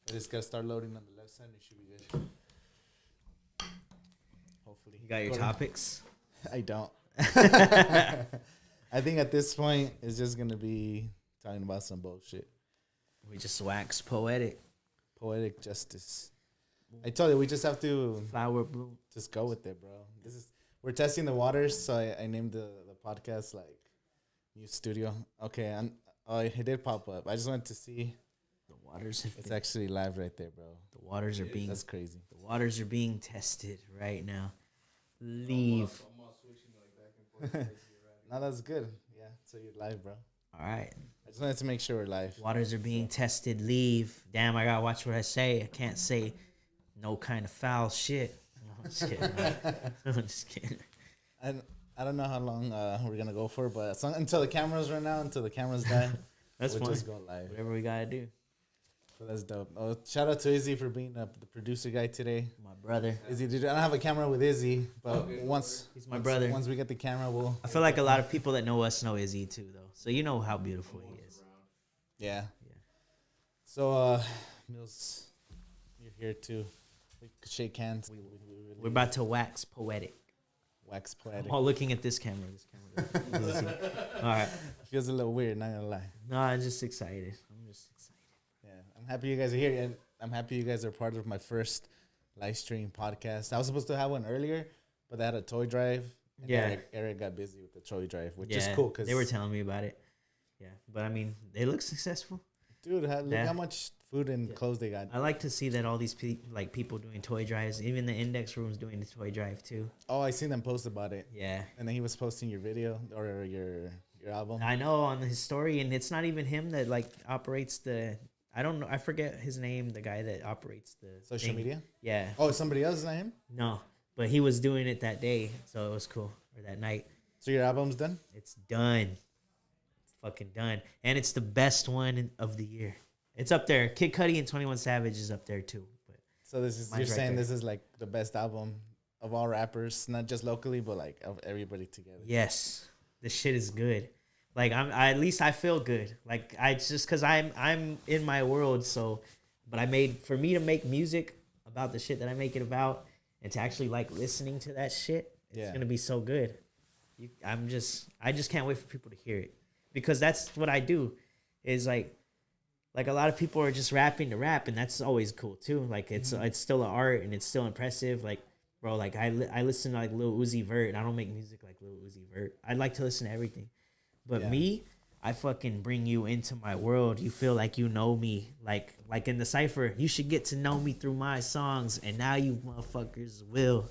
I just gotta start loading on the left side. It should be good. Hopefully. You got your topics? I don't. I think at this point it's just gonna be talking about some bullshit. We just wax poetic. Poetic justice. I told you we just have to Flower bloom. just go with it, bro. We're testing the waters, so I named the podcast like New Studio. Okay, it did pop up. I just wanted to see. The waters have It's actually live right there, bro. The waters are being. That's crazy. The waters are being tested right now. Leave. No, that's good. Yeah, so you're live, bro. All right. I just wanted to make sure we're live. Waters are being tested. Leave. Damn, I gotta watch what I say. I can't say no kind of foul shit. No, I'm just kidding. I'm just kidding. I don't know how long we're gonna go for, but until the cameras run out, until the cameras die, That's we'll fine. just go live. Whatever we gotta do. So that's dope. Oh, shout out to Izzy for being the producer guy today. My brother. Izzy, I don't have a camera with Izzy, but He's my brother. Once we get the camera, we'll. I feel like a lot of people that know us know Izzy too, though. So you know how beautiful he is. Yeah. So, Mills, you're here too. We could shake hands. We're about to wax poetic. Wax poetic. Oh, looking at this camera. All right. Feels a little weird, not gonna lie. No, I'm just excited. Yeah, I'm happy you guys are here, and I'm happy you guys are part of my first live stream podcast. I was supposed to have one earlier, but they had a toy drive. And Yeah. Eric got busy with the toy drive, which is cool because they were telling me about it. Yeah, but I mean, they look successful. Dude, look how much food and clothes they got. I like to see that all these people doing toy drives, even the index room's doing the toy drive too. Oh, I seen them post about it. Yeah. And then he was posting your video or your album. I know on his story, and it's not even him that like operates the. I don't know. I forget his name. The guy that operates the social media. Yeah. Oh, somebody else, not him. No, but he was doing it that day, so it was cool. Or that night. So your album's done? It's done. It's fucking done, and it's the best one of the year. It's up there. Kid Cudi and 21 Savage is up there too. But so you're saying this is like the best album of all rappers, not just locally, but like of everybody together. Yes, this shit is good. Like at least I feel good. Like it's just because I'm in my world. So, but for me to make music about the shit that I make it about, and to actually like listening to that shit, it's gonna be so good. I just can't wait for people to hear it, because that's what I do. Is like a lot of people are just rapping to rap, and that's always cool too. Like it's still an art, and it's still impressive. Like bro, like I listen to like Lil Uzi Vert, and I don't make music like Lil Uzi Vert. I like to listen to everything. But me, I fucking bring you into my world. You feel like you know me. Like in the cypher, you should get to know me through my songs, and now you motherfuckers will.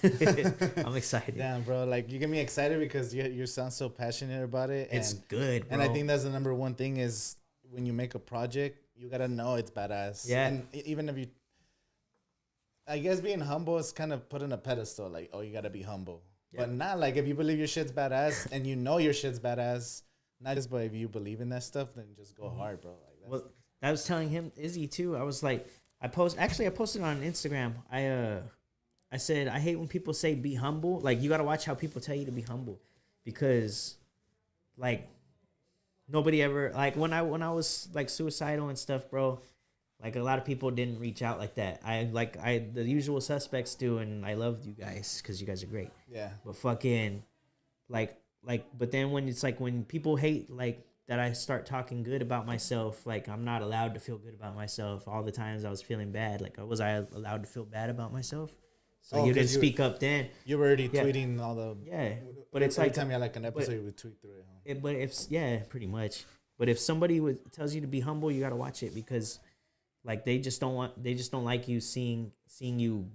I'm excited. Damn, bro. Like, you get me excited because you sound so passionate about it. It's good, bro. And I think that's the number one thing is when you make a project, you got to know it's badass. Yeah. And even if I guess being humble is kind of put in a pedestal. Like, oh, you got to be humble. But not like if you believe your shit's badass and you know your shit's badass, not just but if you believe in that stuff, then just go hard, bro. Like I was telling him Izzy too. I was like, I posted on Instagram. I said I hate when people say be humble. Like you gotta watch how people tell you to be humble, because like nobody ever like when I was like suicidal and stuff, bro. Like a lot of people didn't reach out like that. The usual suspects do, and I loved you guys because you guys are great. Yeah. But fucking, but then when it's like when people hate like that, I start talking good about myself. Like I'm not allowed to feel good about myself. All the times I was feeling bad, like was I allowed to feel bad about myself? So you didn't speak up then. You were already tweeting all the But it's every like time you had like an episode, you would tweet through it. Huh? Pretty much. But if somebody tells you to be humble, you gotta watch it, because like they just don't like you seeing you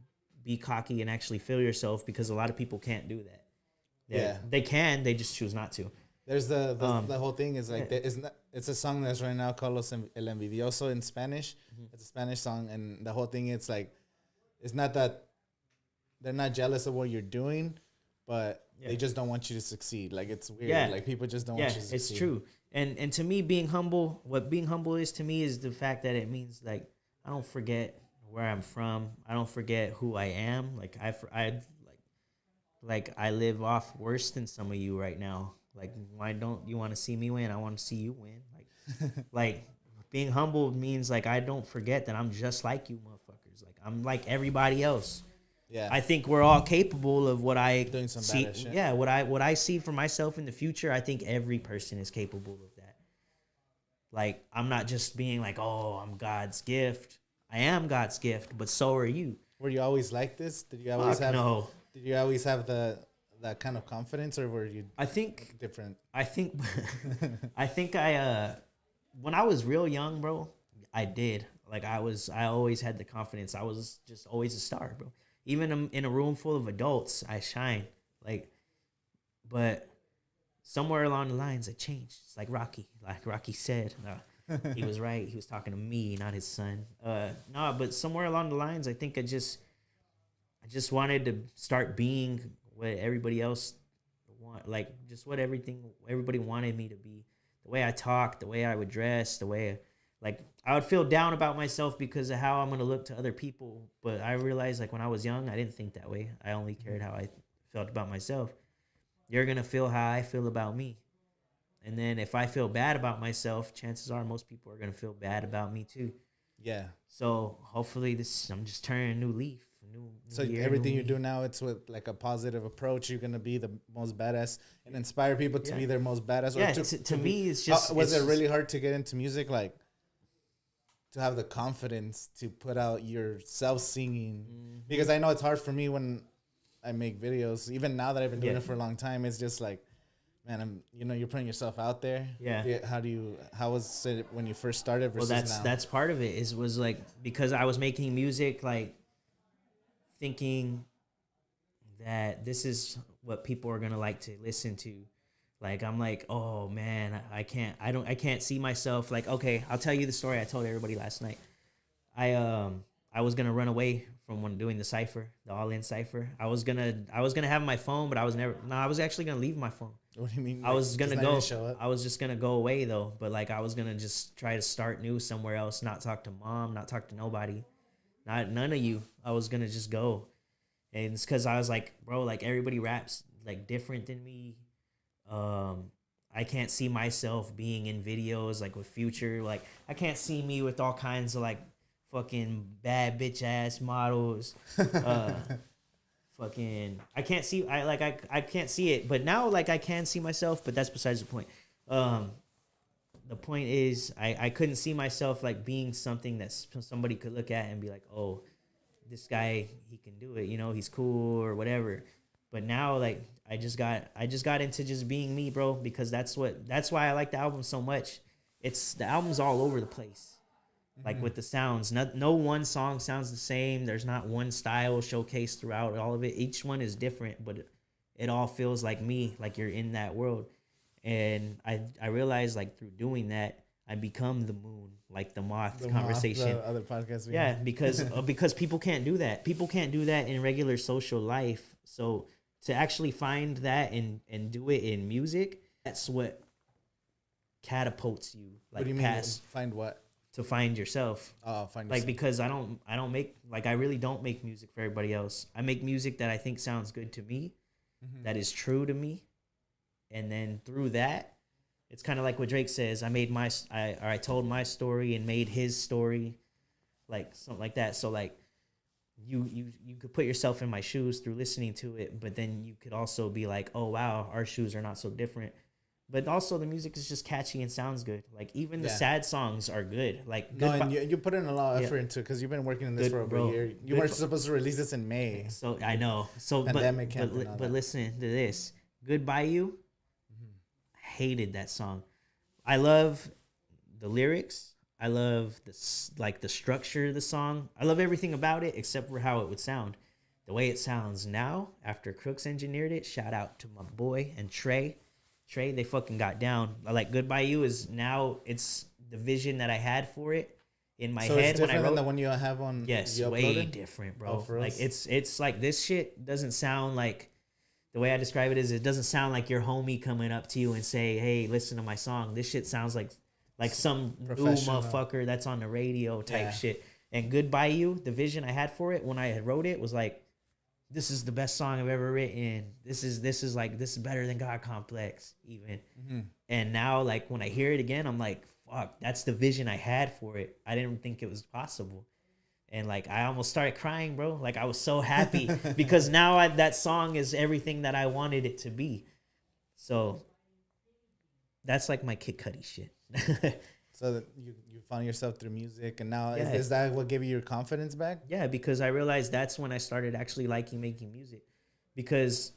be cocky and actually feel yourself, because a lot of people can't do that. They can, they just choose not to. There's the whole thing is like it's a song that's right now Carlos El Envidioso in Spanish. It's a Spanish song, and the whole thing it's like it's not that they're not jealous of what you're doing, but they just don't want you to succeed. Like it's weird. Yeah. Like people just don't want you to succeed. It's true. And to me, what being humble is to me is the fact that it means like I don't forget where I'm from. I don't forget who I am. Like I live off worse than some of you right now. Like why don't you want to see me win? I want to see you win. Like what being humble means like I don't forget that I'm just like you motherfuckers. Like I'm like everybody else. Yeah. I think we're all capable of what I doing some see. badass shit. Yeah, what I see for myself in the future. I think every person is capable of that. Like I'm not just being like, oh, I'm God's gift. I am God's gift, but so are you. Were you always like this? Did you always No. Did you always have that kind of confidence, or were you? I think different. I think I when I was real young, bro, I did. Like I always had the confidence. I was just always a star, bro. Even in a room full of adults, I shine. Like, but somewhere along the lines, it changed. It's like Rocky. Like Rocky said, he was right. He was talking to me, not his son. No, but somewhere along the lines, I think I just wanted to start being what everybody else like just what everybody wanted me to be. The way I talked, the way I would dress, the way like I would feel down about myself because of how I'm gonna look to other people. But I realized like when I was young, I didn't think that way. I only cared how I felt about myself. You're gonna feel how I feel about me. And then if I feel bad about myself, chances are most people are gonna feel bad about me too. Yeah. So hopefully I'm just turning a new leaf. So everything you do now, it's with like a positive approach. You're gonna be the most badass and inspire people to be their most badass. Yeah, to me, it's just. Was it really hard to get into music, like to have the confidence to put out yourself singing? Mm-hmm. Because I know it's hard for me when I make videos. Even now that I've been doing it for a long time, it's just like, man, you're putting yourself out there. Yeah. How was it when you first started versus now? That's part of it. Was like because I was making music like. Thinking that this is what people are gonna like to listen to. Like I'm like, oh man, I can't see myself. Like, okay, I'll tell you the story I told everybody last night. I was gonna run away from when doing the cipher, the all-in cipher. I was gonna have my phone, but I was actually gonna leave my phone. What do you mean? I was gonna go. I was just gonna go away though, but like I was gonna just try to start new somewhere else, not talk to mom, not talk to nobody. None of you. I was gonna just go, and it's because I was like, bro, like everybody raps like different than me. I can't see myself being in videos like with Future. Like I can't see me with all kinds of like fucking bad bitch ass models. Fucking, I can't see. I can't see it. But now like I can see myself. But that's besides the point. The point is, I couldn't see myself like being something that somebody could look at and be like, oh, this guy, he can do it, he's cool or whatever. But now, like, I just got into just being me, bro, because that's why I like the album so much. The album's all over the place, like with the sounds. No one song sounds the same. There's not one style showcased throughout all of it. Each one is different, but it all feels like me, like you're in that world. And I realized like through doing that, I become the moon, like the moth conversation. The other podcasts. Yeah, because people can't do that. People can't do that in regular social life. So to actually find that and do it in music, that's what catapults you. Like, what do you mean? Find what? To find yourself. Oh, find like yourself. Because I really don't make music for everybody else. I make music that I think sounds good to me, that is true to me. And then through that, it's kind of like what Drake says. I told my story and made his story, like something like that. So like, you could put yourself in my shoes through listening to it, but then you could also be like, oh wow, our shoes are not so different. But also the music is just catchy and sounds good. Like even the sad songs are good. Like and you put in a lot of effort into it because you've been working on this for over a year. You weren't supposed to release this in May. So I know. So pandemic but listen to this. Goodbye You. Hated that song. I love the lyrics. I love the structure of the song. I love everything about it except for how it would sound. The way it sounds now, after Crooks engineered it, shout out to my boy and Trey. They fucking got down. Like Goodbye You is now, it's the vision that I had for it in my head when I wrote. Than the one you have on. Yes, way different, bro. Oh, like it's like this shit doesn't sound like. The way I describe it is, it doesn't sound like your homie coming up to you and say, "Hey, listen to my song." This shit sounds like some new motherfucker that's on the radio type shit. And Goodbye You, the vision I had for it when I had wrote it was like, this is the best song I've ever written. This is better than God Complex even. And now like when I hear it again, I'm like, fuck, that's the vision I had for it. I didn't think it was possible. And like I almost started crying, bro. Like I was so happy because now that song is everything that I wanted it to be. So that's like my Kid Cudi shit. So that you found yourself through music, and now is that what gave you your confidence back? Yeah, because I realized that's when I started actually liking making music. Because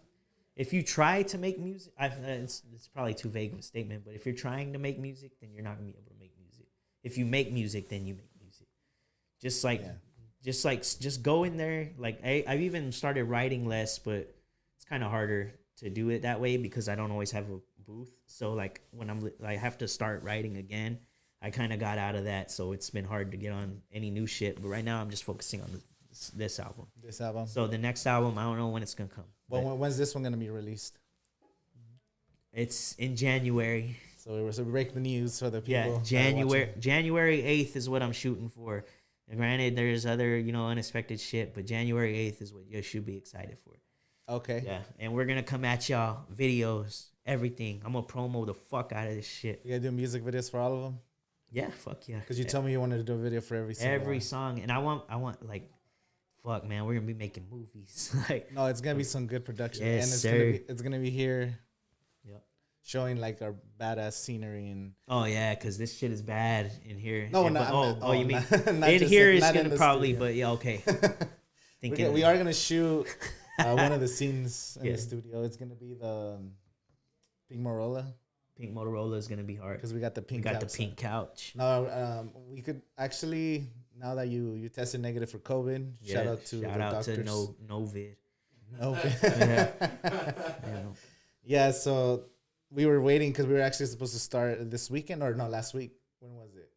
if you try to make music, it's probably too vague of a statement, but if you're trying to make music, then you're not gonna be able to make music. If you make music, then you make music. Just go in there. Like I've even started writing less, but it's kind of harder to do it that way because I don't always have a booth. So like when I have to start writing again, I kind of got out of that. So it's been hard to get on any new shit. But right now I'm just focusing on this album. This album. So the next album, I don't know when it's gonna come. Well, when's this one gonna be released? It's in January. So we break the news for the people. Yeah, January 8th is what I'm shooting for. And granted, there's other, unexpected shit, but January 8th is what you should be excited for. Okay. Yeah, and we're going to come at y'all, videos, everything. I'm going to promo the fuck out of this shit. You got to do music videos for all of them? Yeah, fuck yeah. Because you told me you wanted to do a video for every song. And I want like, fuck, man, we're going to be making movies. Like, no, it's going to be some good production. Yes, and it's gonna be here. Yep. Showing like our badass scenery and because this shit is bad in here. No, you mean not in here is not gonna probably, studio. But yeah, okay. We are gonna shoot one of the scenes in the studio. It's gonna be the Pink Motorola. Pink Motorola is gonna be hard because we got the pink. Couch. No, we could actually now that you tested negative for COVID. Shout out to doctors. Novid. Yeah, so. We were waiting because we were actually supposed to start this weekend or no, last week. When was it?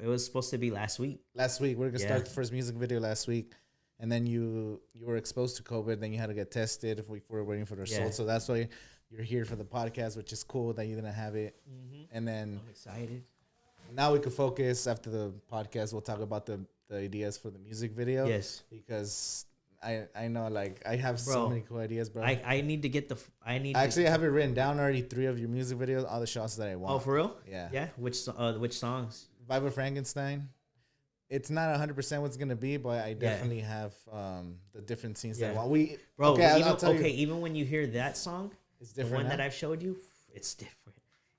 It was supposed to be last week. Last week. We were going to start the first music video last week. And then you were exposed to COVID. Then you had to get tested if we were waiting for the results. So that's why you're here for the podcast, which is cool that you didn't have it. Mm-hmm. And then I'm excited. Now we could focus after the podcast. We'll talk about the ideas for the music video. Yes. Because I know, like, I have so many cool ideas, bro. I need to get I have it written down already. 3 of your music videos, all the shots that I want. Oh, for real? Yeah. Yeah. Which songs? Vibe of Frankenstein. It's not 100% what's it's gonna be, but I definitely have the different scenes that I want. I'll tell you. Even when you hear that song, it's different. The one that I've showed you, it's different.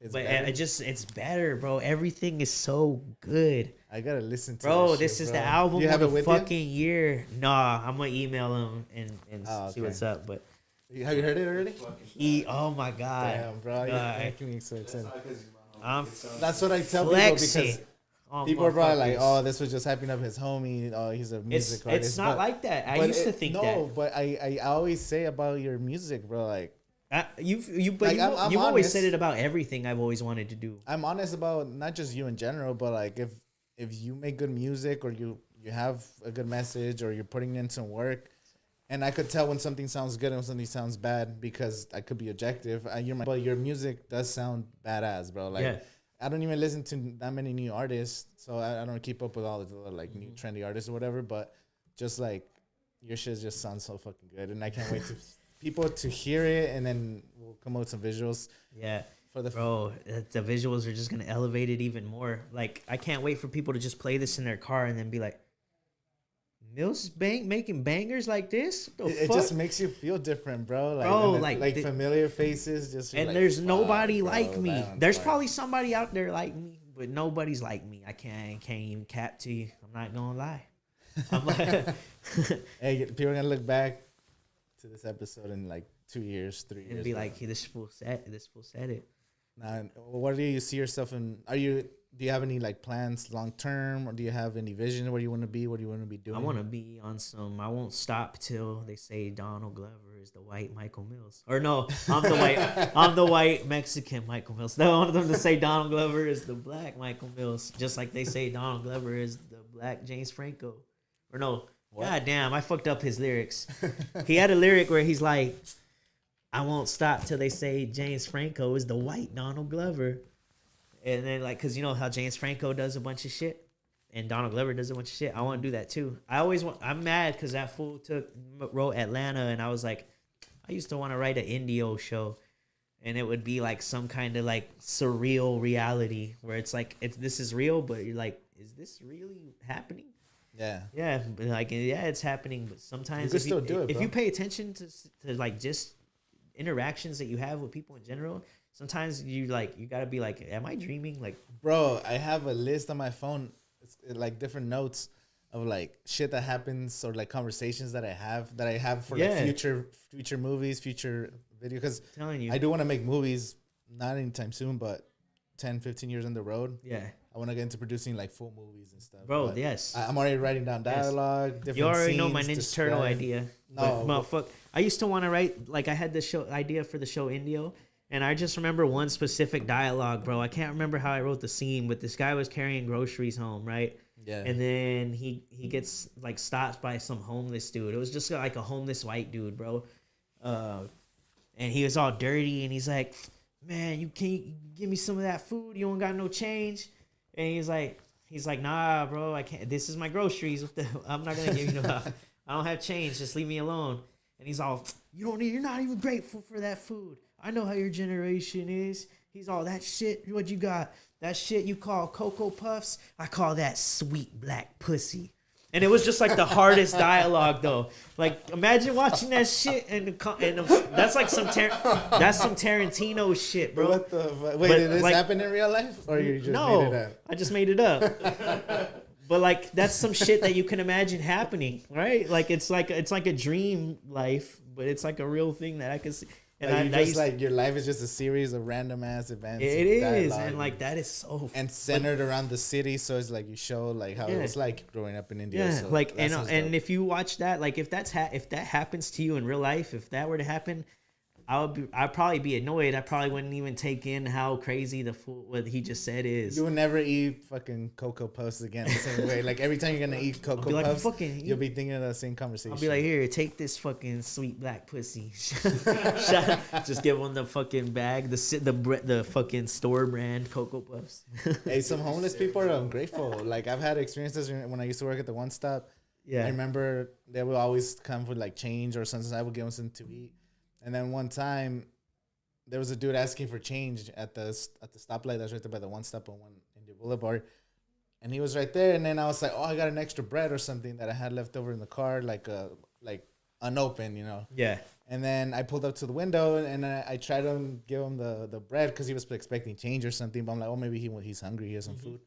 It's better, bro. Everything is so good. I gotta listen to bro. This this shit, is bro. the album you of the fucking you? year. Nah, I'm gonna email him and see what's up. But have you heard it already? Oh my god, damn, bro, you're making me so excited. That's what I tell flexing. People because people are probably like, "Oh, this was just hyping up his homie. Oh, he's a music artist." It's not like that. I used to think that. No, but I always say about your music, bro, like. You've I'm always said it about everything I've always wanted to do. I'm honest about not just you in general, but like if you make good music or you have a good message or you're putting in some work, and I could tell when something sounds good and when something sounds bad because I could be objective. But your music does sound badass, bro. Like I don't even listen to that many new artists, so I don't keep up with all the like new trendy artists or whatever. But just like your shit just sounds so fucking good, and I can't wait to. People to hear it, and then we'll come up with some visuals. Yeah, the visuals are just gonna elevate it even more. Like I can't wait for people to just play this in their car and then be like, "Mills making bangers like this." It just makes you feel different, bro. Like familiar faces. And like, there's nobody like me. There's probably somebody out there like me, but nobody's like me. I can't even cap to you. I'm not gonna lie. I'm like, hey, people are gonna look back to this episode in like 2 years, 3 years, and be like, hey, this fool said it. Now, what do you see yourself in? Do you have any like plans long term, or do you have any vision where you want to be? What do you want to be doing? I want to be on some. I won't stop till they say Donald Glover is the white Michael Mills. Or no, I'm the white Mexican Michael Mills. I want them to say Donald Glover is the black Michael Mills, just like they say Donald Glover is the black James Franco. Or no. What? God damn, I fucked up his lyrics. He had a lyric where he's like, I won't stop till they say James Franco is the white Donald Glover. And then, like, because you know how James Franco does a bunch of shit? and Donald Glover does a bunch of shit. I want to do that too. I'm mad because that fool wrote Atlanta, and I was like, I used to want to write an Indio show, and it would be like some kind of like surreal reality where it's like this is real, but you're like, is this really happening? Yeah, but like it's happening. But sometimes if you pay attention to like just interactions that you have with people in general, sometimes you gotta be like, am I dreaming? Like, bro, I have a list on my phone. It's like different notes of like shit that happens or like conversations that I have for like future movies, future video. Because I do want to make movies, not anytime soon, but 10, 15 years on the road. Yeah, I want to get into producing like full movies and stuff. Bro, yes. I'm already writing down dialogue. Different you already scenes, know my Ninja Turtle idea. No, motherfucker. I used to want to write, like, I had the show idea for the show Indio. And I just remember one specific dialogue, bro. I can't remember how I wrote the scene, but this guy was carrying groceries home, right? Yeah. And then he gets like stopped by some homeless dude. It was just like a homeless white dude, bro. And he was all dirty, and he's like, "Man, you can't give me some of that food. You don't got no change." And he's like, "Nah, bro, I can't. This is my groceries. I'm not gonna give you no. I don't have change. Just leave me alone." And he's all, "You're not even grateful for that food. I know how your generation is." He's all, "That shit, what you got? That shit you call Cocoa Puffs? I call that sweet black pussy." And it was just like the hardest dialogue, though. Like, imagine watching that shit and that's like some Tarantino shit, bro. What the fuck? Wait, did this happen in real life, or you just made it up? I just made it up. But like, that's some shit that you can imagine happening, right? Like, it's like a dream life, but it's like a real thing that I can see. And like your life is just a series of random ass events. It is, and like that is so and centered around the city. So it's like you show like how it's like growing up in India. Yeah, so like and if you watch that, like if that happens to you in real life, if that were to happen, I'd probably be annoyed. I probably wouldn't even take in how crazy what he just said is. You will never eat fucking Cocoa Puffs again the same way. Like every time you're gonna eat Cocoa Puffs, you'll be thinking of that same conversation. I'll be like, "Here, take this fucking sweet black pussy." Just give him the fucking bag, the fucking store brand Cocoa Puffs. Hey, some homeless people are ungrateful. Like I've had experiences when I used to work at the One Stop. Yeah, I remember they would always come with like change, or sometimes I would give them something to eat. And then one time, there was a dude asking for change at the stoplight that's right there by the One Stop on India Boulevard, and he was right there. And then I was like, "Oh, I got an extra bread or something that I had left over in the car, like unopened, you know." Yeah. And then I pulled up to the window, and I tried to give him the bread because he was expecting change or something. But I'm like, "Oh, maybe he's hungry. He has some food."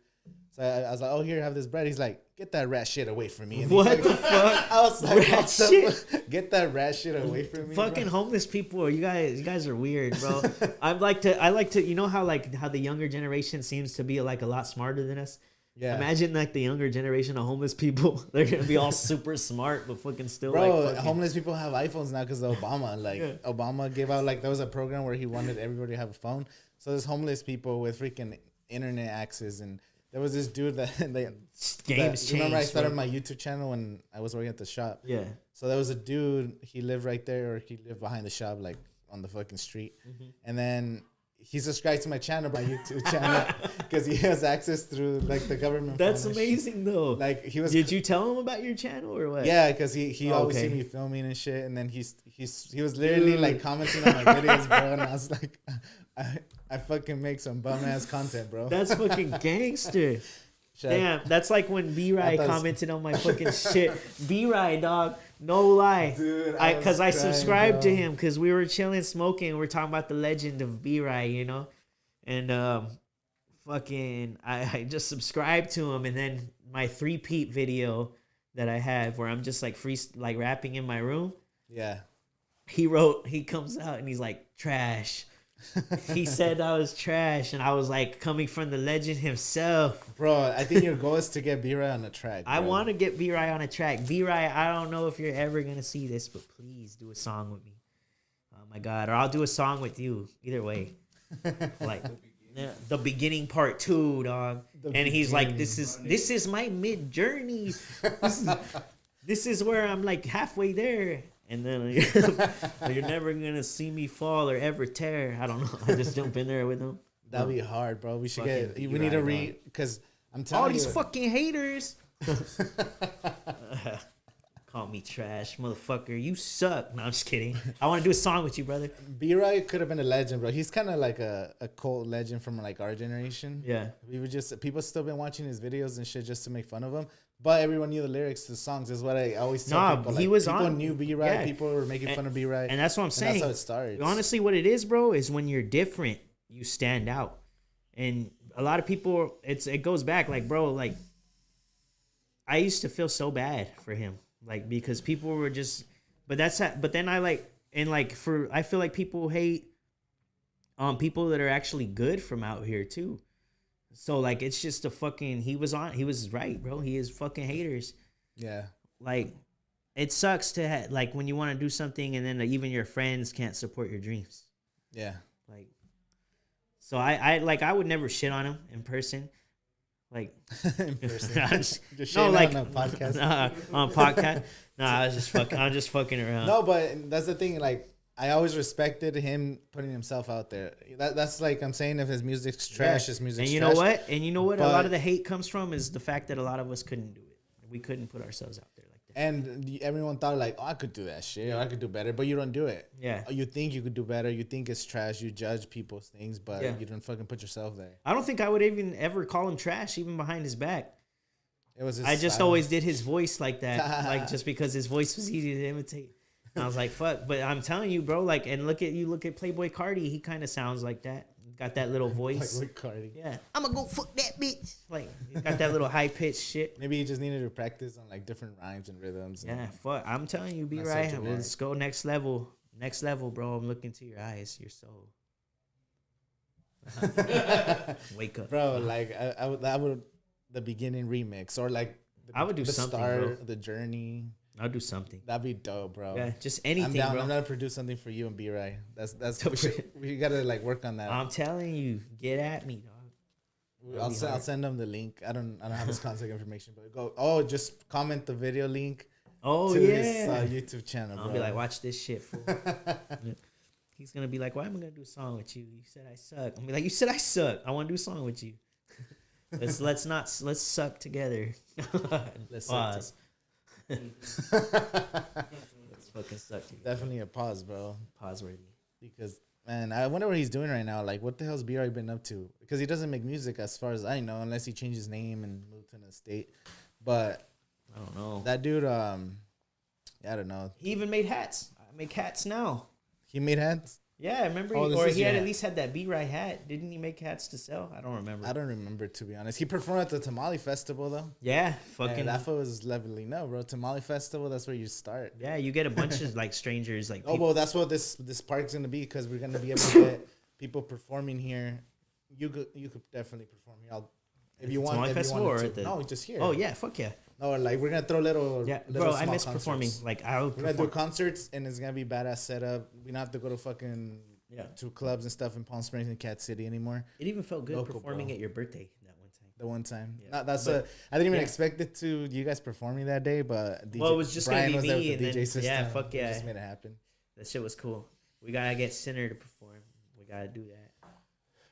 So I was like, "Oh, here, have this bread." He's like, "Get that rat shit away from me." And what the fuck? I was like, rat shit? Get that rat shit away from me. Fucking bro. Homeless people, you guys are weird, bro. I like to, you know how the younger generation seems to be like a lot smarter than us? Yeah. Imagine like the younger generation of homeless people. They're going to be all super smart, but fucking still homeless people have iPhones now because of Obama. Like Obama gave out, like there was a program where he wanted everybody to have a phone. So there's homeless people with freaking internet access, and there was this dude remember I started my YouTube channel when I was working at the shop. Yeah. So there was a dude, he lived right there, or he lived behind the shop, like on the fucking street. Mm-hmm. And then he subscribed to my channel, my YouTube channel, because he has access through like the government. That's amazing though. Like he was. Did you tell him about your channel or what? Yeah, because he always see me filming and shit, and then he was literally like commenting on my videos, bro, and I was like, I fucking make some bum ass content, bro. That's fucking gangster. Damn, that's like when B-Rye commented on my fucking shit. B-Rye, dog, no lie. Dude, because I subscribed to him because we were chilling, smoking. We are talking about the legend of B-Rye, you know? And I just subscribed to him. And then my 3-peat video that I have where I'm just like rapping in my room. Yeah. He comes out and he's like, trash. He said I was trash, and I was like, coming from the legend himself. Bro, I think your goal is to get B-Rye on a track. Bro. I want to get B-Rye on a track. B-Rye, I don't know if you're ever going to see this, but please do a song with me. Oh my God. Or I'll do a song with you. Either way. Like the beginning part 2, dog. He's like, this is my mid journey. This is where I'm like halfway there. And then you're never going to see me fall or ever tear. I don't know. I just jump in there with them. That'd be hard, bro. We need to read, because I'm All telling these you. fucking haters. Call me trash, motherfucker. You suck. No, I'm just kidding. I want to do a song with you, brother. B-Ray could have been a legend, bro. He's kind of like a cult legend from like our generation. Yeah. We were just people still been watching his videos and shit just to make fun of him. But everyone knew the lyrics to the songs. Is what I always tell people. Like, he was people on. knew B-Ray. Yeah. People were making fun of B-Ray. And that's what I'm saying. That's how it starts. Honestly, what it is, bro, is when you're different, you stand out. And a lot of people, it goes back, like, bro, like, I used to feel so bad for him, like, because people were just, but then I like, and like, I feel like people hate people that are actually good from out here too. So like, it's just he was right, bro. He is fucking haters. Yeah. Like, it sucks to like when you want to do something and then even your friends can't support your dreams. Yeah. Like, so I would never shit on him in person. Like, in person. Just no, like on a podcast. On podcast. No, I'm just fucking around. No, but that's the thing. Like, I always respected him putting himself out there. That's like I'm saying, if his music's trash, his music's trash. And you know what? A lot of the hate comes from is the fact that a lot of us couldn't do it. We couldn't put ourselves out there like that. And everyone thought like, oh, I could do that shit. Or I could do better, but you don't do it. Yeah. You think you could do better. You think it's trash. You judge people's things, but you don't fucking put yourself there. I don't think I would even ever call him trash, even behind his back. It was. I just always did his voice like that, like just because his voice was easy to imitate. And I was like, fuck. But I'm telling you, bro. Like, and look at Playboy Cardi. He kind of sounds like that. Got that little voice. Playboy Cardi. Yeah. I'm gonna go fuck that bitch. Like, he got that little high pitched shit. Maybe he just needed to practice on like different rhymes and rhythms. Yeah. Fuck. I'm telling you, be right. Let's go next level. Next level, bro. I'm looking to your eyes, your soul. Wake up, bro. Like I would the beginning remix or like I would do the something, start, bro. The journey. I'll do something. That'd be dope, bro. Yeah, just anything, I'm down. bro. I'm gonna produce something for you and B-Ray. That's we gotta like work on that. I'm telling you, get at me, dog. I'll send them the link. I don't have his contact information, but go. Oh, just comment the video link. Oh to yeah, his YouTube channel. I'll be like, watch this shit, fool. He's gonna be like, why am I gonna do a song with you? You said I suck. I'm be like, you said I suck. I want to do a song with you. Let's suck together. Let's pause. Let's fucking suck together. Definitely a pause, bro. Pause worthy. Because man, I wonder what he's doing right now. Like, what the hell's B.R. been up to? Because he doesn't make music, as far as I know, unless he changed his name and moved to an estate. But I don't know. That dude, I don't know. He even made hats. I make hats now. He made hats? Yeah, remember? Or he had at least had that B-Right hat. Didn't he make hats to sell? I don't remember. I don't remember, to be honest. He performed at the Tamale Festival, though. Yeah, fucking. That fool was leveling up, bro. Tamale Festival, that's where you start. Yeah, you get a bunch of like strangers, like. Well, that's what this park's gonna be, because we're gonna be able to get people performing here. You could definitely perform here. If you want. Tamale Festival or at the? No, just here. Oh yeah, fuck yeah. No, like we're gonna throw little. Bro, I miss performing. Like we're gonna do concerts, and it's gonna be badass setup. We don't have to go to fucking to clubs and stuff in Palm Springs and Cat City anymore. It even felt good performing at your birthday that one time. The one time, I didn't even expect it to you guys performing that day, but DJ, it was just Brian gonna be me and the DJ system. Yeah, fuck yeah, just made it happen. That shit was cool. We gotta get Sinner to perform. We gotta do that.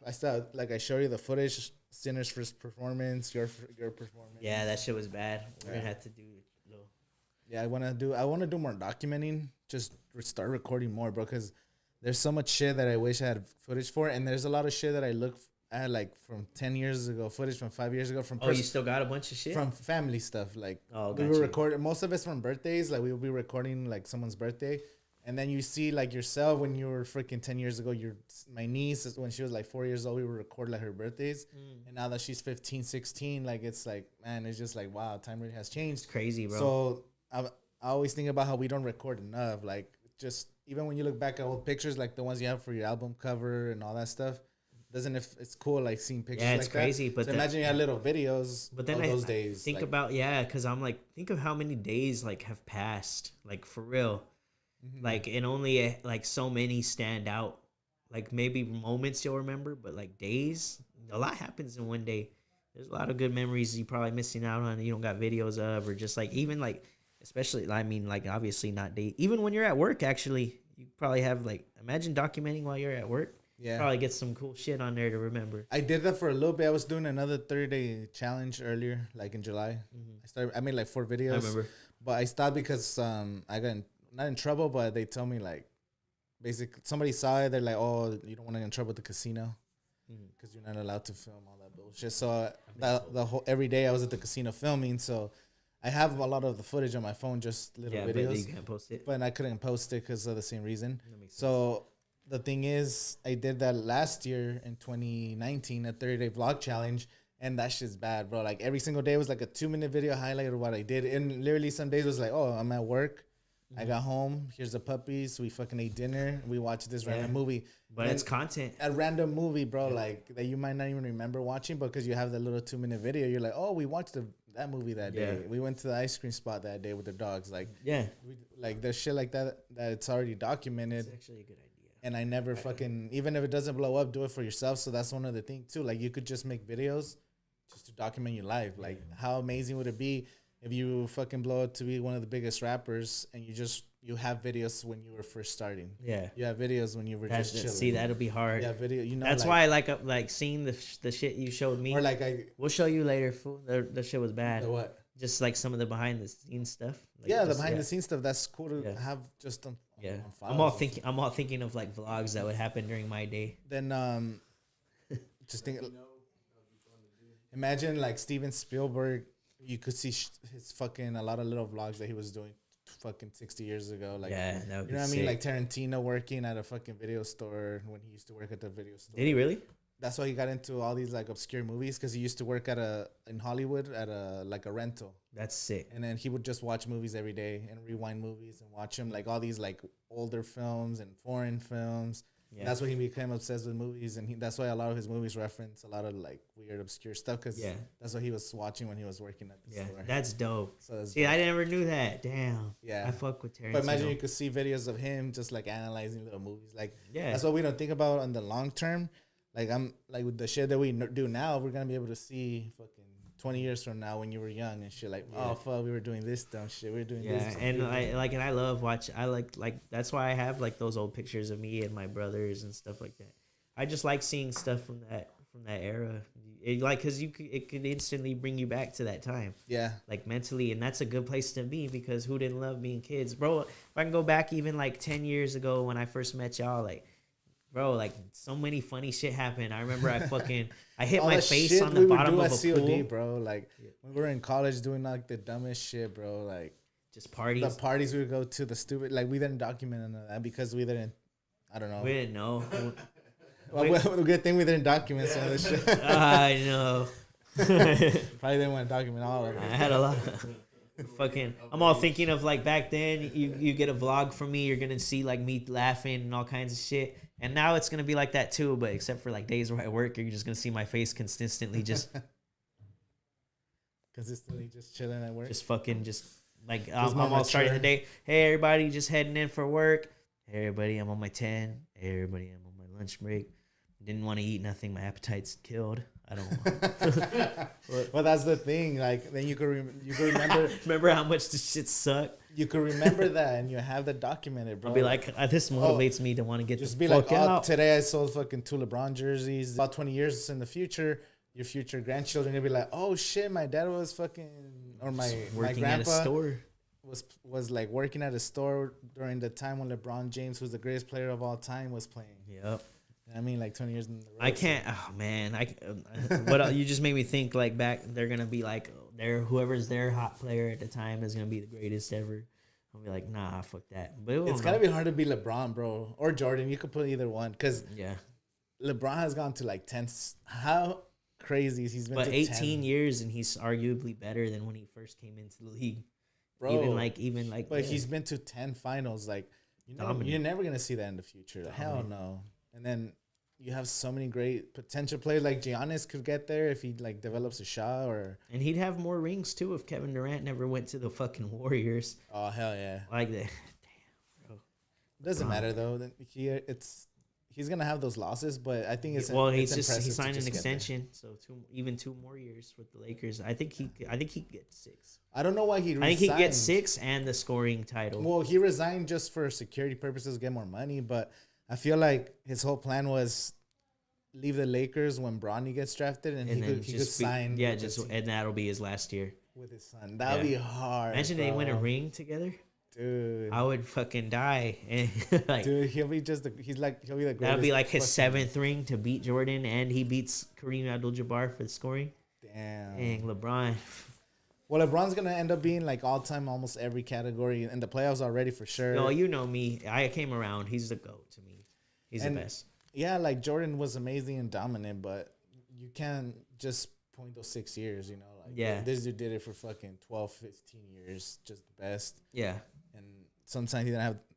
I still I showed you the footage. Sinner's first performance, your performance. Yeah, that shit was bad. We're gonna have to do it though. Yeah, I wanna do more documenting. Just start recording more, bro. Because there's so much shit that I wish I had footage for, and there's a lot of shit that I had like from 10 years ago, footage from 5 years ago. You still got a bunch of shit from family stuff. Like we were recording most of it's from birthdays. Like we will be recording like someone's birthday. And then you see like yourself when you were freaking 10 years ago, my niece, when she was like 4 years old, we would record like her birthdays. And now that she's 15, 16, like it's like, man, it's just like, wow, time really has changed. It's crazy, bro. So I always think about how we don't record enough. Like just even when you look back at old pictures, like the ones you have for your album cover and all that stuff, it's cool like seeing pictures like that. Yeah, it's crazy. But so imagine you had little videos but then of those days. Think about, because I'm like, think of how many days like have passed, like for real. Like, and only like so many stand out. Like maybe moments you'll remember, but like days, a lot happens in one day. There's a lot of good memories you're probably missing out on. You don't got videos of, or just like even like, especially I mean like obviously not even when you're at work. Actually, you probably have like imagine documenting while you're at work. Yeah. Probably get some cool shit on there to remember. I did that for a little bit. I was doing another 30-day challenge earlier, like in July. I made like 4 videos. I remember. But I stopped because I got not in trouble, but they told me like, basically somebody saw it. They're like, oh, you don't want to get in trouble with the casino because you're not allowed to film all that bullshit. So the whole every day I was at the casino filming. So I have a lot of the footage on my phone, just little videos. But you can't post it. But I couldn't post it because of the same reason. So the thing is, I did that last year in 2019, a 30-day vlog challenge. And that shit's bad, bro. Like every single day was like a 2-minute video highlight of what I did. And literally some days was like, oh, I'm at work. I got home. Here's the puppies. We fucking ate dinner. We watched this random movie. But it's content. A random movie, bro, like that you might not even remember watching, but because you have that little 2-minute video, you're like, oh, we watched that movie that day. We went to the ice cream spot that day with the dogs. Like, like there's shit like that it's already documented. It's actually a good idea. And I never fucking, even if it doesn't blow up, do it for yourself. So that's one of the things too. Like you could just make videos just to document your life. Like how amazing would it be if you fucking blow up to be one of the biggest rappers and you have videos when you were first starting. Yeah. You have videos when you were just chilling. See, that'll be hard. Yeah, video. You know, that's why I like seeing the shit you showed me. Or like we'll show you later. Fool. The shit was bad. The what? Just like some of the behind the scenes stuff. Like the behind the scenes stuff. That's cool to have just on I'm all thinking of like vlogs that would happen during my day. Then just think. Imagine like Steven Spielberg. You could see his fucking a lot of little vlogs that he was doing fucking 60 years ago. Like, that would you know be what I sick. mean? Like Tarantino working at a fucking video store when he used to work at the video store. Did he really? That's why he got into all these like obscure movies because he used to work in Hollywood at a rental. That's sick. And then he would just watch movies every day and rewind movies and watch them like all these like older films and foreign films. Yeah. That's why he became obsessed with movies, and that's why a lot of his movies reference a lot of like weird, obscure stuff. Because that's what he was watching when he was working at the store. That's dope. So that's dope. I never knew that. Damn. Yeah, I fuck with Tarantino. But imagine you could see videos of him just like analyzing little movies. Like that's what we don't think about on the long term. Like I'm like with the shit that we do now, we're gonna be able to see fucking 20 years from now when you were young and shit, like oh fuck, we were doing this dumb shit, we were doing this. And and I love I like that's why I have like those old pictures of me and my brothers and stuff like that. I just like seeing stuff from that era. Because it could instantly bring you back to that time. Yeah, like mentally, and that's a good place to be because who didn't love being kids, bro? If I can go back even like 10 years ago when I first met y'all, like. Bro, like so many funny shit happened. I remember I hit my face on the bottom of a pool, bro. Like when we were in college doing like the dumbest shit, bro. Like just parties. The parties we would go to, the stupid. Like we didn't document none of that because we didn't. I don't know. We didn't know. Well, good thing we didn't document some of this shit. I know. Probably didn't want to document all of it. I had a lot. I'm all thinking of like back then. You get a vlog from me. You're gonna see like me laughing and all kinds of shit. And now it's going to be like that too, but except for like days where I work, you're just going to see my face consistently just chilling at work. Just like I'm all starting the day. Hey, everybody, just heading in for work. Hey, everybody, I'm on my 10. Hey, everybody, I'm on my lunch break. Didn't want to eat nothing. My appetite's killed. I don't want. Well, that's the thing. Like then you could remember. Remember how much this shit sucked. You could remember that, and you have that documented, bro. I'll be like, this motivates me to want to get just the be fuck like, out. Today I sold fucking 2 LeBron jerseys. About 20 years in the future, your future grandchildren will be like, oh shit, my dad was fucking, or my grandpa at a store. was like working at a store during the time when LeBron James, who's the greatest player of all time, was playing. Yep. I mean, like 20 years in the road. I can't. Oh man, what you just made me think. Like back, they're gonna be like, whoever's their hot player at the time is gonna be the greatest ever. I'll be like, nah, fuck that. But it's gotta be hard to be LeBron, bro, or Jordan. You could put either one, cause LeBron has gone to like 10. How crazy he's been. But to 18 years, and he's arguably better than when he first came into the league. Bro, even like. But he's been to 10 finals. Like you're never gonna see that in the future. Like, hell no. And then you have so many great potential players. Like Giannis could get there if he like develops a shot, and he'd have more rings too if Kevin Durant never went to the fucking Warriors. Oh hell yeah! Like that. Damn, bro. It doesn't matter though. He's gonna have those losses, but I think he signed an extension, so 2 more years with the Lakers. I think he could get 6. I don't know why he. I think he gets 6 and the scoring title. Well, he resigned just for security purposes, get more money, but. I feel like his whole plan was leave the Lakers when Bronny gets drafted, and he could sign. Yeah, and that'll be his last year with his son. That'd be hard. Imagine they win a ring together. Dude, I would fucking die. And like, dude, he'll be the greatest. That'd be like his 7th ring to beat Jordan, and he beats Kareem Abdul-Jabbar for the scoring. Damn. Dang, LeBron. Well, LeBron's gonna end up being like all time, almost every category in the playoffs already for sure. No, you know me. I came around. He's the GOAT to me. He's the best. Yeah, like Jordan was amazing and dominant, but you can't just point those 6 years, you know? Like, this dude did it for fucking 12, 15 years, just the best. Yeah. And sometimes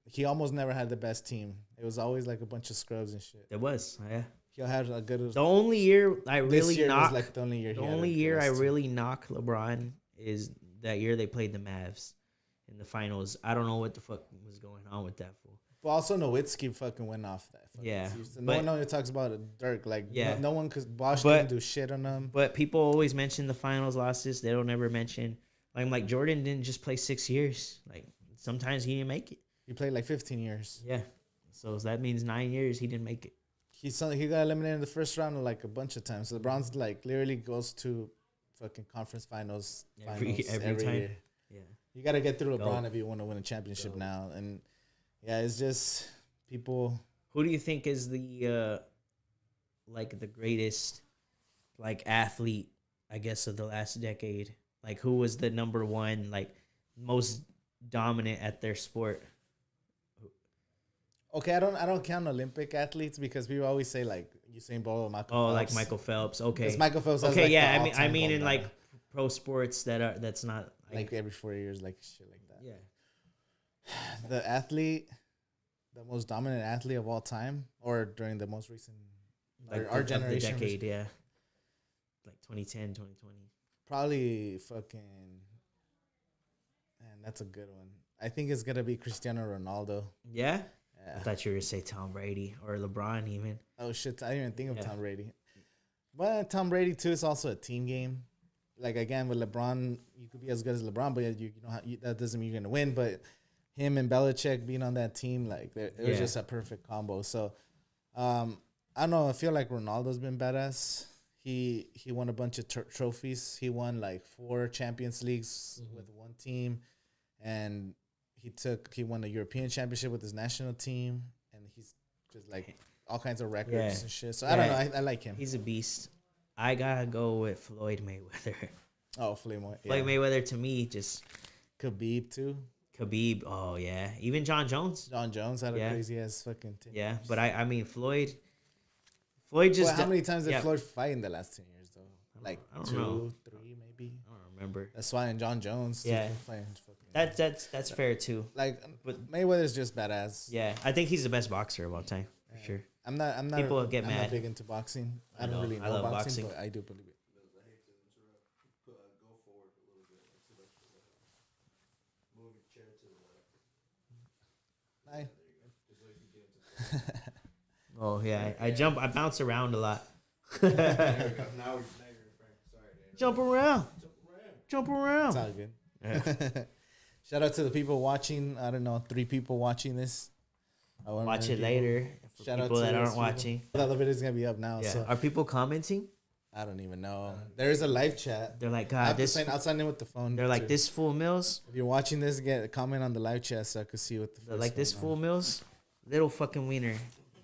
he almost never had the best team. It was always like a bunch of scrubs and shit. It was, yeah. He had a good. The only year I really knock. Like the only year I really knock LeBron is that year they played the Mavs in the finals. I don't know what the fuck was going on with that fool. But also Nowitzki fucking went off that. No one talks about Dirk. Like no one, because Bosh didn't do shit on them. But people always mention the finals losses. They don't ever mention like Jordan didn't just play 6 years. Like sometimes he didn't make it. He played like 15 years. Yeah, so that means 9 years he didn't make it. He got eliminated in the first round like a bunch of times. So LeBron's like literally goes to fucking conference finals every time. Year. Yeah, you got to get through LeBron if you want to win a championship now. And yeah, it's just people. Who do you think is the like the greatest like athlete, I guess, of the last decade? Like who was the number one, like most dominant at their sport? Okay, I don't count Olympic athletes because people always say like Usain Bolt or Michael Phelps. Like Michael Phelps. Okay. Because Michael Phelps has I mean in like pro sports that's not like every 4 years, like shit like that. Yeah. The most dominant athlete of all time, or during the most recent, like our generation, decade, yeah, like 2010, 2020. Probably fucking, man, that's a good one. I think it's gonna be Cristiano Ronaldo. Yeah? I thought you were gonna say Tom Brady or LeBron even. Oh shit, I didn't even think of Tom Brady. But Tom Brady too is also a team game. Like again with LeBron, you could be as good as LeBron, but you know that doesn't mean you're gonna win. But him and Belichick being on that team, like it was just a perfect combo. So I don't know. I feel like Ronaldo's been badass. He won a bunch of trophies. He won like 4 Champions Leagues with one team, and he won the European Championship with his national team, and he's just like all kinds of records and shit. So I don't know. I like him. He's a beast. I gotta go with Floyd Mayweather. Oh, Floyd Mayweather. Floyd Mayweather to me just. Khabib too. Khabib, oh yeah, even John Jones. John Jones had a crazy ass fucking 10 years. But I mean Floyd just. Well, how many times did Floyd fight in the last 10 years though? Like I don't 2, know. 3 maybe. I don't remember. That's why in John Jones. That's fair too. Like, but Mayweather's just badass. Yeah, I think he's the best boxer of all time for sure. I'm not. People get mad. I'm not big into boxing. I don't really know boxing, but I do believe it. Oh yeah, I bounce around a lot. Jump around. It's all good. Yeah. Shout out to the people watching. I don't know, 3 people watching this. Watch it later. For Shout people out to that aren't watching. The video's gonna be up now. Yeah. So. Are people commenting? I don't even know. There is a live chat. They're like, God, I'll sign in with the phone. They're like, this fool Mills. If you're watching this, get a comment on the live chat so I can see what the. They're like, this fool Mills, little fucking wiener.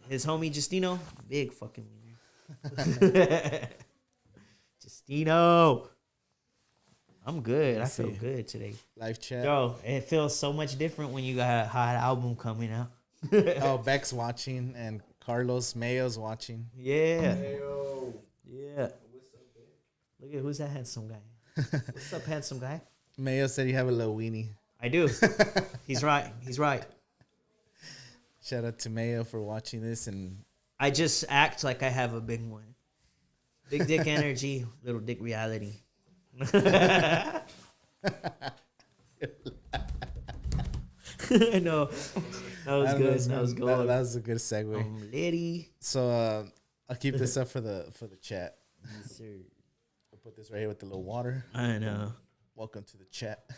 His homie Justino, big fucking wiener. Justino. I'm good. I feel good today. Live chat. Yo, it feels so much different when you got a hot album coming out. Oh, Beck's watching and Carlos Mayo's watching. Yeah. Mayo. Yeah. What's up, man? Look at who's that handsome guy. What's up, handsome guy? Mayo said you have a little weenie. I do. He's right. He's right. Shout out to Mayo for watching this, and I just act like I have a big one. Big dick energy, little dick reality. No, that was good. That was good. That was a good segue. Lady. So I'll keep this up for the chat. Yes, sir. I'll put this right here with the little water. I know. Welcome to the chat.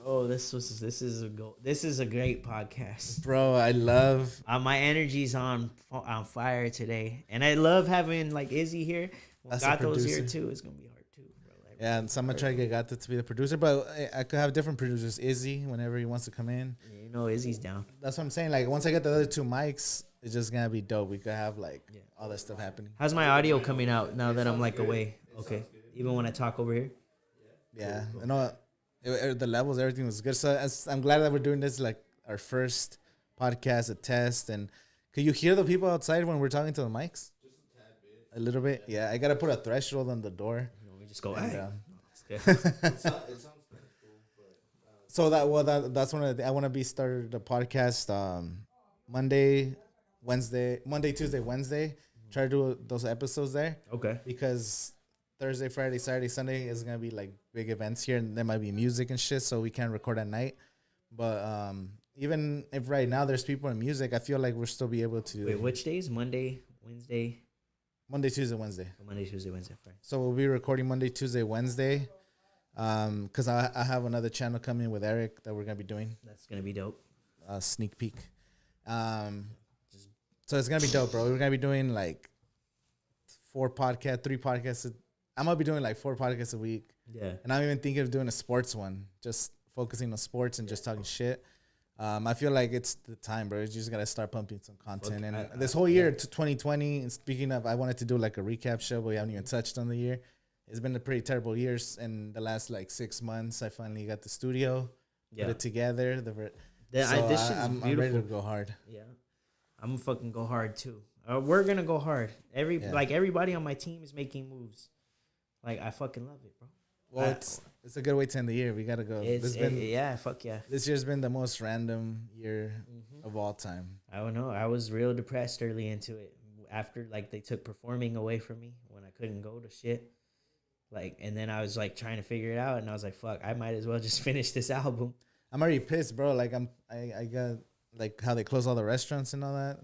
Bro, this is a great podcast. Bro, I love. My energy's on fire today, and I love having like Izzy here. When Gato's here too, it's gonna be hard too, bro. Like, yeah, and so I'm gonna try to get Gato to be the producer, but I could have different producers. Izzy, whenever he wants to come in. Yeah, you know, Izzy's down. That's what I'm saying. Like once I get the other 2 mics, it's just gonna be dope. We could have like all that stuff happening. How's my audio coming out now that I'm like away? Okay, even when I talk over here. Yeah, I know. The levels, everything was good. So I'm glad that we're doing this, like our first podcast, a test. And could you hear the people outside when we're talking to the mics? Just a tad bit. A little bit, yeah. I gotta put a threshold on the door. We just go. Hey. It sounds kind of cool. So that's one of the, I want to be started the podcast Monday, Tuesday, Wednesday. Try to do those episodes there. Okay. Because Thursday, Friday, Saturday, Sunday is gonna be like big events here, and there might be music and shit, so we can't record at night. But even if right now there's people in music, I feel like we'll still be able to. Wait, which days? Monday, Wednesday. Monday, Tuesday, Wednesday. Monday, Tuesday, Wednesday, Friday. So we'll be recording Monday, Tuesday, Wednesday. Because I have another channel coming with Eric that we're gonna be doing. That's gonna be dope. Sneak peek. So it's gonna be dope, bro. We're gonna be doing like 3 podcasts. I'm gonna be doing like 4 podcasts a week. Yeah. And I'm even thinking of doing a sports one, just focusing on sports and just talking shit. I feel like it's the time, bro. You just gotta start pumping some content. And this whole year to 2020. And speaking of, I wanted to do like a recap show, but we haven't even touched on the year. It's been a pretty terrible year. And the last like 6 months, I finally got the studio, put it together. I'm ready to go hard. Yeah, I'm gonna fucking go hard too. We're gonna go hard. Everybody on my team is making moves. Like, I fucking love it, bro. Well, it's a good way to end the year. We got to go. Fuck yeah. This year's been the most random year of all time. I don't know. I was real depressed early into it. After, like, they took performing away from me when I couldn't go to shit. Like, and then I was, like, trying to figure it out. And I was like, fuck, I might as well just finish this album. I'm already pissed, bro. Like, I got, like, how they close all the restaurants and all that.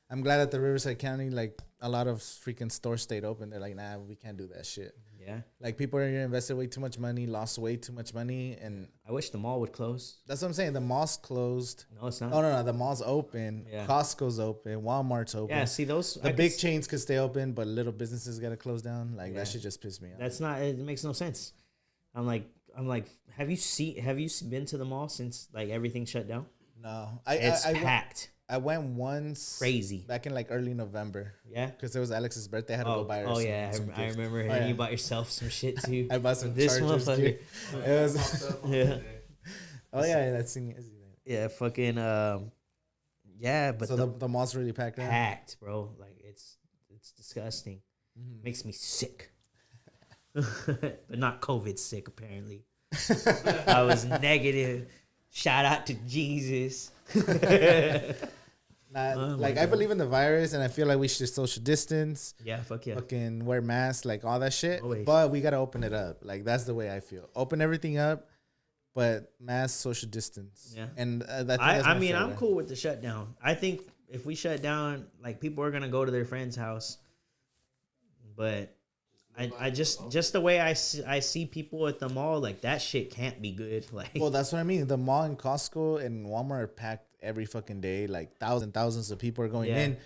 I'm glad that the Riverside County, like, a lot of freaking stores stayed open. They're like, nah, we can't do that shit. Yeah. Like, people are here invested way too much money, lost way too much money, and I wish the mall would close. That's what I'm saying. The mall's closed. No, it's not. Oh, no. The mall's open. Yeah. Costco's open. Walmart's open. Yeah, see, the big chains could stay open, but little businesses got to close down. Like, that shit just pissed me off. That's not, it makes no sense. I'm like, have you been to the mall since, like, everything shut down? No. It's packed. I went once. Crazy. Back in like early November. Yeah. Because it was Alex's birthday. I had to go buy her I remember her. You bought yourself some shit too. I bought some this Chargers motherfucker. It was. Yeah. Oh yeah, that's singing. Yeah, fucking. Yeah, but so the mall's really packed. Packed, bro. Like it's disgusting. Mm-hmm. Makes me sick. But not COVID sick apparently. I was negative. Shout out to Jesus. I believe in the virus, and I feel like we should social distance. Yeah, fuck yeah. Fucking wear masks, like all that shit. Always. But we gotta open it up. Like that's the way I feel. Open everything up, but mask, social distance. Yeah. And I'm cool with the shutdown. I think if we shut down, like people are gonna go to their friend's house. But I just the way I see people at the mall, like that shit can't be good. Like, well, that's what I mean. The mall and Costco and Walmart are packed every fucking day. Like thousands of people are going in.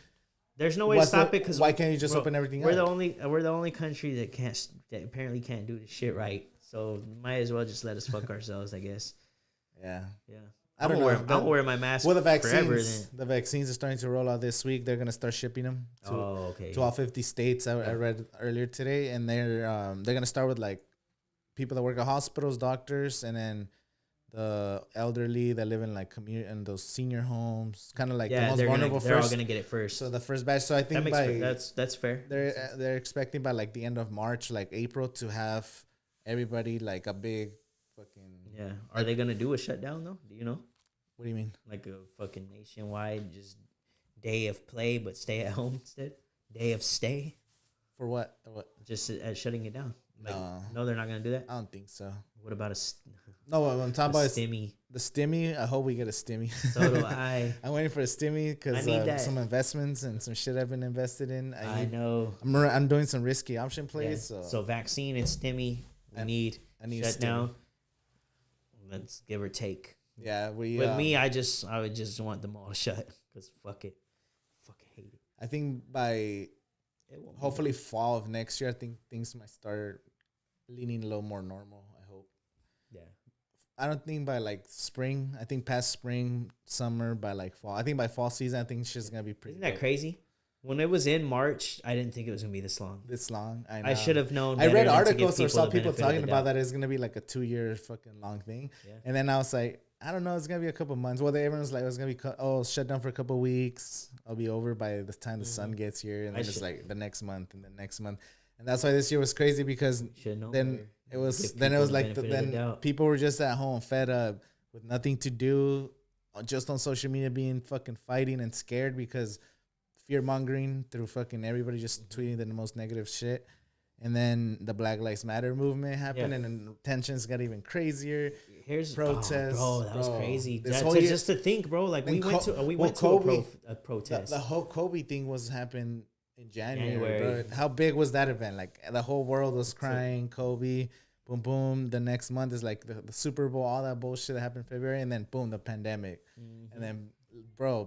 There's no way to stop it because why can't you just open everything we're up? We're the only country that apparently can't do this shit right. So might as well just let us fuck ourselves, I guess. Yeah. Yeah. I don't know. I'll wear my mask. Well, the vaccines are starting to roll out this week. They're gonna start shipping them to all 50 states. I read earlier today, and they're gonna start with like people that work at hospitals, doctors, and then the elderly that live in like community and those senior homes, kind of like the most vulnerable. They're all gonna get it first. So the first batch. So I think that's fair. They're expecting by like the end of March, like April, to have everybody like a big fucking. Yeah. Are they gonna do a shutdown though? Do you know? What do you mean? Like a fucking nationwide just day of play, but stay at home instead? Day of stay? For what? Just shutting it down. Like, no, they're not gonna do that. I don't think so. What about No, I'm talking about stimmy. The stimmy. I hope we get a stimmy. So do I. I'm waiting for a stimmy because some investments and some shit I've been invested in. I know. I'm doing some risky option plays. Yeah. So vaccine and stimmy. I need shut down. Let's give or take. Yeah, With me, I would just want them all to shut because fuck it, fucking hate it. I think by hopefully fall of next year, I think things might start leaning a little more normal. I hope. Yeah. I don't think by like spring. I think past spring, summer, by like fall. I think by fall season, I think shit's gonna be pretty. Isn't that crazy? When it was in March, I didn't think it was gonna be this long. This long, I know. I should have known. I read articles or saw people talking about that it's gonna be like a 2-year fucking long thing. Yeah. And then I was like, I don't know, it's gonna be a couple months. Well, everyone's like, it's gonna be shut down for a couple weeks. I'll be over by the time the sun gets here, and then it's like the next month and the next month. And that's why this year was crazy because then it was like then people were just at home, fed up with nothing to do, just on social media being fucking fighting and scared because fear mongering through fucking everybody just tweeting the most negative shit. And then the Black Lives Matter movement happened, and then tensions got even crazier. Here's protests, that was crazy. Just to think, bro. Like we went to a protest. The whole Kobe thing was happened in January. Bro. How big was that event? Like the whole world was crying. Kobe, boom, boom. The next month is like the Super Bowl, all that bullshit that happened in February, and then boom, the pandemic, and then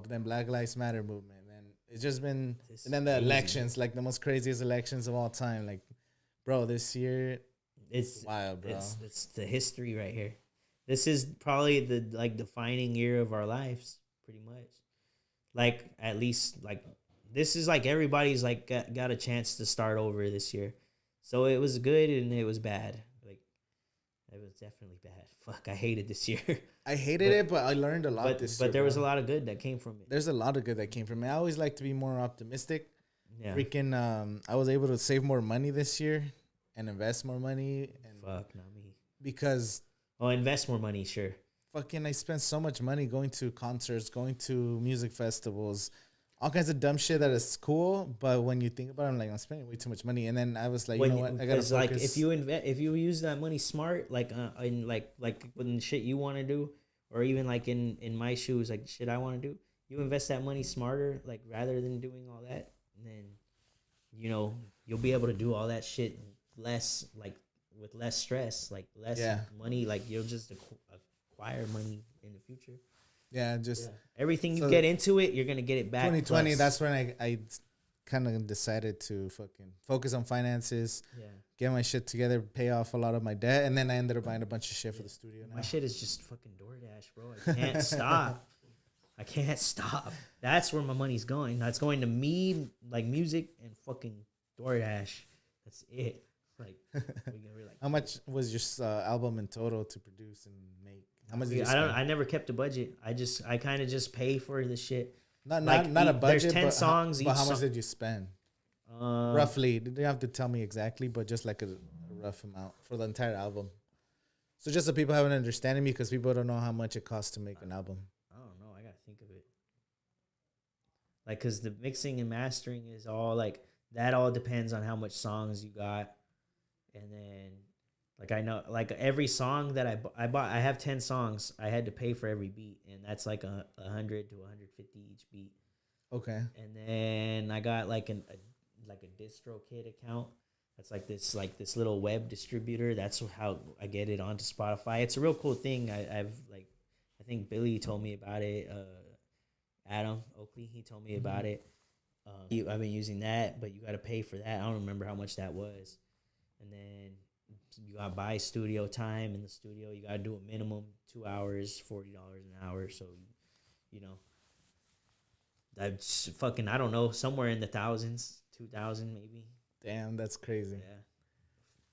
then Black Lives Matter movement. And it's just been, and then the elections, like the most craziest elections of all time. Like, bro, this year it's wild, bro. It's the history right here. This is probably the defining year of our lives, pretty much. Like at least like this is like everybody's like got a chance to start over this year. So it was good and it was bad. Like it was definitely bad. Fuck, I hated this year. I hated it, but I learned a lot this year. But there was a lot of good that came from it. There's a lot of good that came from it. I always like to be more optimistic. Yeah. Freaking I was able to save more money this year and invest more money. And fuck, not me. Because invest more money, sure. Fucking I spent so much money going to concerts, going to music festivals, all kinds of dumb shit that is cool, but when you think about it, I'm like, I'm spending way too much money. And then I was like, you know what? I gotta focus. Like if you use that money smart, like in like when shit you want to do, or even like in my shoes, like shit I want to do, you invest that money smarter, like rather than doing all that, and then you'll be able to do all that shit less, like with less stress, like less money, like you'll just acquire money in the future. Yeah, just everything you get into it, you're gonna get it back. 2020, that's when I kind of decided to fucking focus on finances. Yeah, get my shit together, pay off a lot of my debt, and then I ended up buying a bunch of shit for the studio. Now. My shit is just fucking DoorDash, bro. I can't stop. I can't stop. That's where my money's going. That's going to me, like music and fucking DoorDash. That's it. Like, how much was your album in total to produce and make? How much did you spend? I never kept a budget. I kind of just pay for the shit. Not a budget. There's 10 songs. But how much did you spend? Roughly, you don't have to tell me exactly, but just like a rough amount for the entire album. So just so people have an understanding, because people don't know how much it costs to make an album. I don't know. I gotta think of it. Like, cause the mixing and mastering is all like that. All depends on how much songs you got. And then, like, I know, like, every song that I bought, I have 10 songs. I had to pay for every beat, and that's like 100 to 150 each beat. Okay. And then I got like a DistroKid account. That's like this little web distributor. That's how I get it onto Spotify. It's a real cool thing. I think Billy told me about it. Adam Oakley, he told me about it. I've been using that, but you got to pay for that. I don't remember how much that was. And then you got to buy studio time in the studio. You got to do a minimum 2 hours, $40 an hour. So, that's fucking, I don't know, somewhere in the thousands, 2,000 maybe. Damn, that's crazy. Yeah.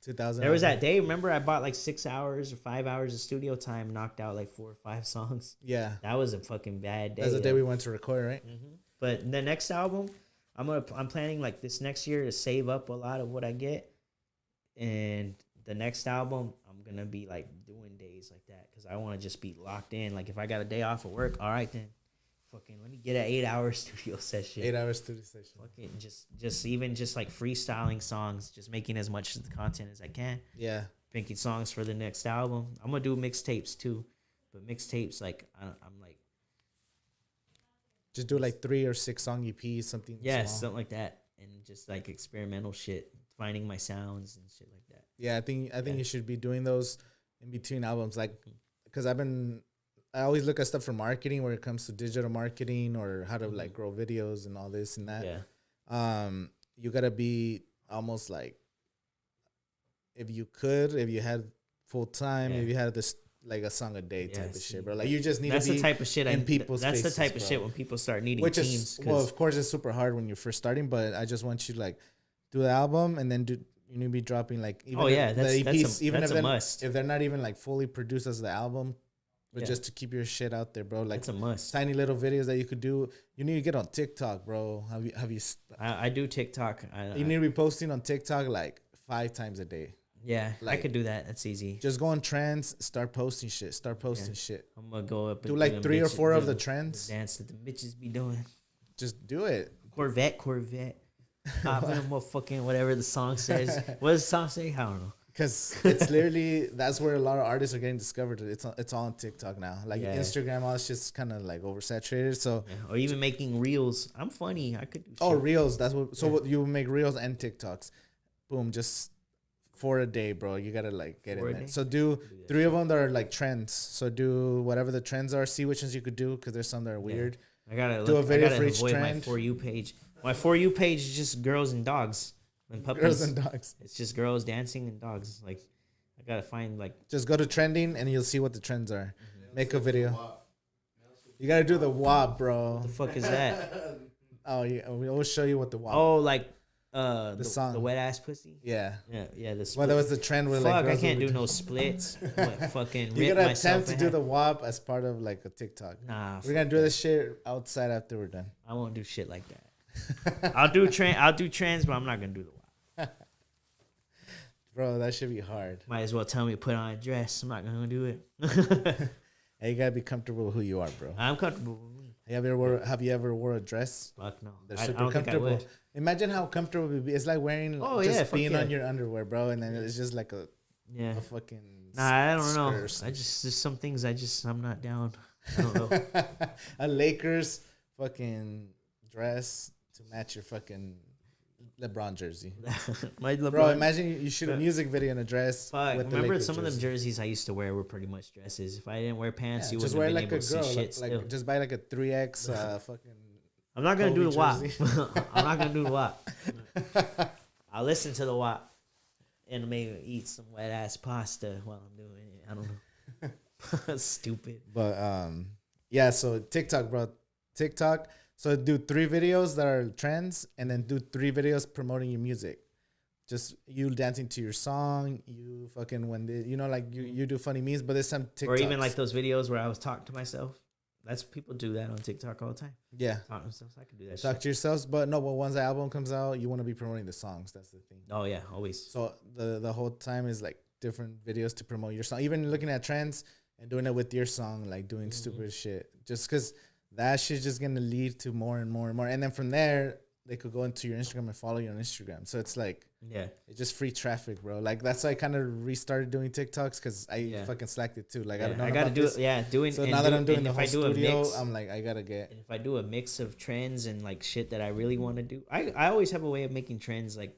2,000. There was that day, remember I bought like 6 hours or 5 hours of studio time, knocked out like 4 or 5 songs. Yeah. That was a fucking bad day. That's the day we went to record, right? Mm-hmm. But the next album, I'm planning like this next year to save up a lot of what I get. And the next album, I'm going to be like doing days like that because I want to just be locked in. Like if I got a day off of work, all right then. Fucking let me get an 8-hour studio session. 8-hour studio session. Fucking just like freestyling songs, just making as much of the content as I can. Yeah. Picking songs for the next album. I'm gonna do mixtapes too, but mixtapes like I'm like just do like 3 or 6 song EPs, something. Yeah, small. Something like that, and just like experimental shit, finding my sounds and shit like that. Yeah, I think you should be doing those in between albums, like. because I always look at stuff for marketing where it comes to digital marketing or how to like grow videos and all this and that. Yeah. You gotta be almost like, if you had full time, if you had this like a song a day type of shit, bro. Like you just need that's to be the type of shit in people's That's faces, the type of bro. shit when people start needing Which teams. is, well, of course, it's super hard when you're first starting, but I just want you to like do the album and then you need to be dropping like even that's a must. If they're not even like fully produced as the album, but just to keep your shit out there, bro. Like it's a must. Tiny little videos that you could do. You need to get on TikTok, bro. Have you? I do TikTok. You need to be posting on TikTok like 5 times a day. Yeah, like, I could do that. That's easy. Just go on trends, start posting shit. Shit. I'm gonna go up and do like 3 or 4 of the trends. The dance that the bitches be doing. Just do it. Corvette. Motherfucking whatever the song says. What does the song say? I don't know. Because it's literally, that's where a lot of artists are getting discovered. It's all on TikTok now. Like Instagram, all this just kind of like oversaturated. So or even making reels. I'm funny. I could do. Oh, shit. Reels. That's what. So what you make reels and TikToks. Boom, just for a day, bro. You gotta like get in there. So do 3 of them that are like trends. So do whatever the trends are. See which ones you could do because there's some that are weird. I gotta do a video for each trend. My For You page. My For You page is just girls and dogs. And puppies. Girls and dogs. It's just girls dancing and dogs. Like, I gotta find like. Just go to trending and you'll see what the trends are. Make a video. You gotta do the WAP, bro. What the fuck is that? Oh yeah, we'll show you what the WAP. Oh, like the song, the wet ass pussy. Yeah. The split. Well, that was the trend where fuck, like I can't do no splits. You gotta attempt to do the WAP as part of like a TikTok. Nah, we're gonna do this shit outside after we're done. I won't do shit like that. I'll do trends, but I'm not gonna do the WAP. Bro, that should be hard. Might as well tell me to put on a dress. I'm not gonna do it. Hey, you gotta be comfortable with who you are, bro. I'm comfortable with me. Have you ever wore a dress? Fuck no. They're super comfortable. Imagine how comfortable it would be. It's like wearing being on your underwear, bro, and then it's just like a fucking. Nah, I don't know. There's some things I'm not down. I don't know. A Lakers fucking dress to match your fucking LeBron jersey. Bro, imagine you shoot a music video in a dress. Fuck, remember some of them jerseys I used to wear were pretty much dresses. If I didn't wear pants, you wouldn't have been able to see shit. Like just buy like a 3X fucking. I'm not gonna do the WAP. I'm not gonna do the WAP. I'll listen to the WAP and maybe eat some wet ass pasta while I'm doing it. I don't know. Stupid. But yeah. So TikTok, bro. TikTok. So do 3 videos that are trends, and then do 3 videos promoting your music. Just you dancing to your song. You fucking you do funny memes, but there's some TikToks. Or even like those videos where I was talking to myself. People do that on TikTok all the time. Yeah, talk to themselves. I can do that. Talk to yourselves, but no. But once the album comes out, you want to be promoting the songs. That's the thing. Oh yeah, always. So the whole time is like different videos to promote your song. Even looking at trends and doing it with your song, like doing stupid shit, just because. That shit's just gonna lead to more and more and more, and then from there they could go into your Instagram and follow you on Instagram. So it's like, it's just free traffic, bro. Like that's why I kind of restarted doing TikToks because I fucking slacked it too. Like I gotta do it. Doing. So now that I'm doing the whole studio, I'm like I gotta get. And if I do a mix of trends and like shit that I really want to do, I always have a way of making trends like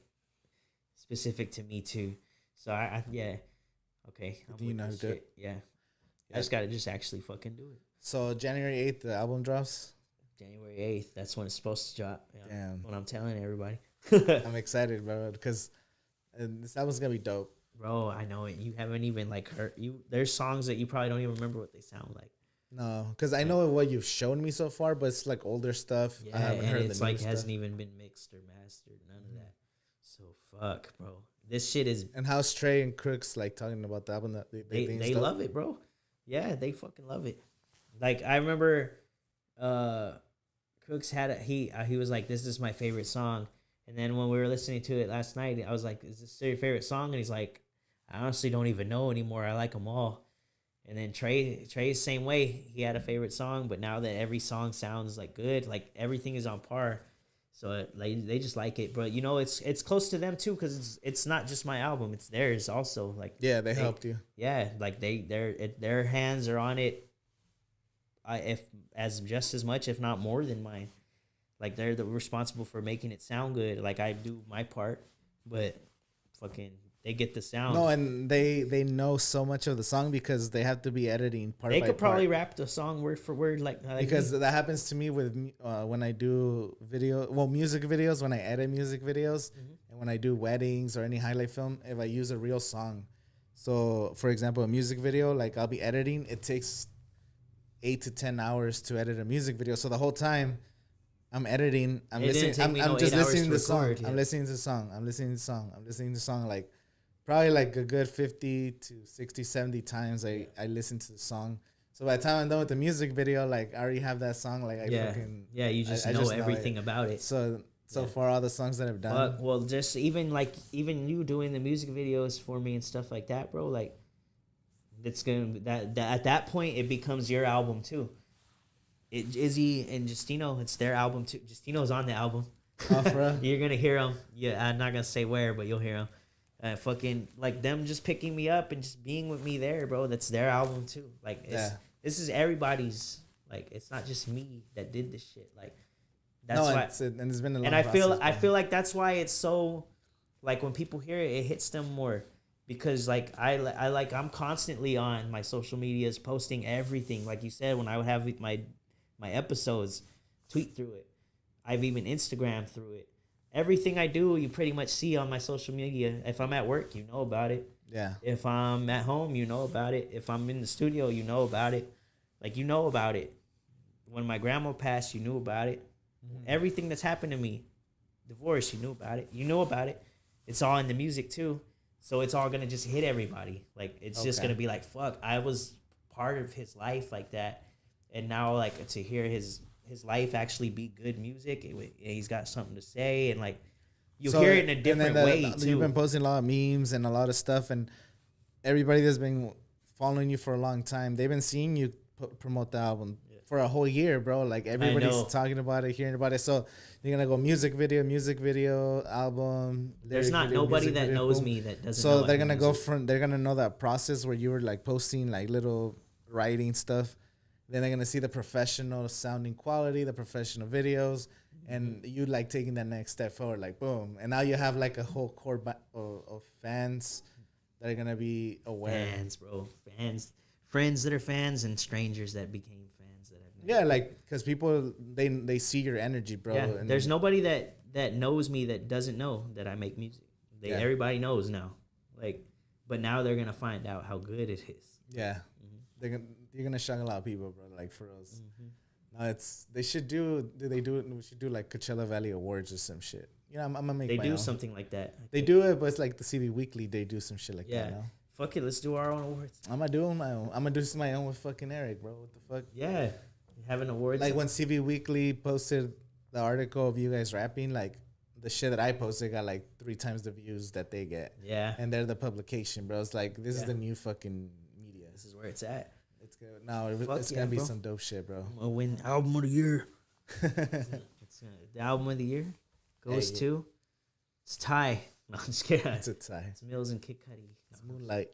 specific to me too. So okay. Do you know how to do it? Yeah. I just gotta actually fucking do it. So January 8th, the album drops? January 8th. That's when it's supposed to drop. Yeah. Damn. When I'm telling everybody. I'm excited, bro, because this album's going to be dope. Bro, I know it. You haven't even, like, heard. There's songs that you probably don't even remember what they sound like. No, because I know what you've shown me so far, but it's, like, older stuff. Yeah, I haven't heard it's, like, hasn't even been mixed or mastered. None of that. So, fuck, bro. This shit is... And how's Trey and Crooks, like, talking about the album? That they love it, bro. Yeah, they fucking love it. Like I remember, Crooks had he was like, "This is my favorite song," and then when we were listening to it last night, I was like, "Is this your favorite song?" And he's like, "I honestly don't even know anymore. I like them all." And then Trey's same way. He had a favorite song, but now that every song sounds like good, like everything is on par, so like they just like it. But you know, it's close to them too because it's not just my album; it's theirs also. Like they helped you. Yeah, like their hands are on it. Just as much, if not more than mine. Like they're responsible for making it sound good. Like I do my part, but fucking they get the sound. No, and they know so much of the song because they have to be editing part by They part. could probably rap the song word for word like because that happens to me with when I do music videos, when I edit music videos, and when I do weddings or any highlight film, if I use a real song. So, for example, a music video, like I'll be editing, it takes 8 to 10 hours to edit a music video. So the whole time I'm editing, I'm listening, I'm just listening to the song. I'm listening to the song. I'm listening to the song. I'm listening to the song. Like probably like a good 50 to 60, 70 times I listen to the song. So by the time I'm done with the music video, like I already have that song. Like you just know everything about it. So for all the songs that I've done. Well, just even you doing the music videos for me and stuff like that, bro. Like it's gonna that at that point it becomes your album too. Izzy and Justino, it's their album too. Justino's on the album. Oh, for real? You're gonna hear them. Yeah, I'm not gonna say where, but you'll hear them. Fucking like them just picking me up and just being with me there, bro. That's their album too. Like this is everybody's. Like it's not just me that did this shit. Like that's why. And it's been a long process, I feel like that's why it's so. Like when people hear it, it hits them more. Because like I'm constantly on my social medias posting everything. Like you said, when I would have my episodes, tweet through it. I've even Instagram through it. Everything I do, you pretty much see on my social media. If I'm at work, you know about it. Yeah. If I'm at home, you know about it. If I'm in the studio, you know about it. Like you know about it. When my grandma passed, you knew about it. Mm-hmm. Everything that's happened to me, divorce, you knew about it. You know about it. It's all in the music too. So it's all gonna just hit everybody. Like it's just gonna be like, fuck, I was part of his life like that, and now like to hear his life actually be good music, he's got something to say, and like you hear it in a different way too. You've been posting a lot of memes and a lot of stuff, and everybody that's been following you for a long time, they've been seeing you promote the album for a whole year, bro. Like everybody's talking about it, hearing about it. So you're gonna go music video, album. There's not nobody that knows me that doesn't. So they're gonna go from. They're gonna know that process where you were like posting like little writing stuff. Then they're gonna see the professional sounding quality, the professional videos, and you like taking that next step forward. Like boom, and now you have like a whole core of fans that are gonna be aware. Fans, bro, fans, friends that are fans, and strangers that became. Yeah, like because people they see your energy, bro. Yeah, and there's nobody that knows me that doesn't know that I make music. Everybody knows now, like, but now they're gonna find out how good it is. Yeah, you're gonna shock a lot of people, bro. Like for us, no, they should do. We should do like Coachella Valley Awards or some shit. You know, I'm gonna make. They do own. something like that. They do it, but it's like the CV Weekly. They do some shit like that. No? Fuck it, let's do our own awards. I'm gonna do my own. I'm gonna do my own with fucking Eric, bro. What the fuck? Yeah. Having awards like when CV Weekly posted the article of you guys rapping, like the shit that I posted got like 3 times the views that they get. Yeah, and they're the publication, bro. It's like this is the new fucking media. This is where it's at. It's good. No, it's gonna be some dope shit, bro. I'm gonna win album of the year. The album of the year goes to it's Ty. No, I'm just kidding. It's a tie. It's Mills and Kid Cudi. It's Moonlight.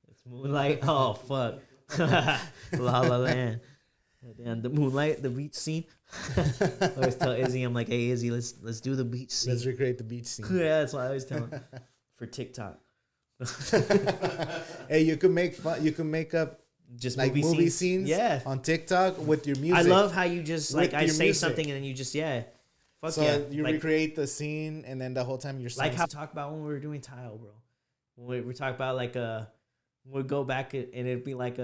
It's Moonlight. Oh fuck. La La Land. And the moonlight, the beach scene. I always tell Izzy, I'm like, hey Izzy, let's do the beach scene. Let's recreate the beach scene. Yeah, that's what I always tell him. For TikTok. Hey, you can make fun. You can make up just like movie scenes on TikTok with your music. I love how you just like I say something and then you just fuck so yeah. You like, recreate the scene and then the whole time you're like how we talk about when we were doing Tile, bro. When we talk about like we'd go back and it'd be like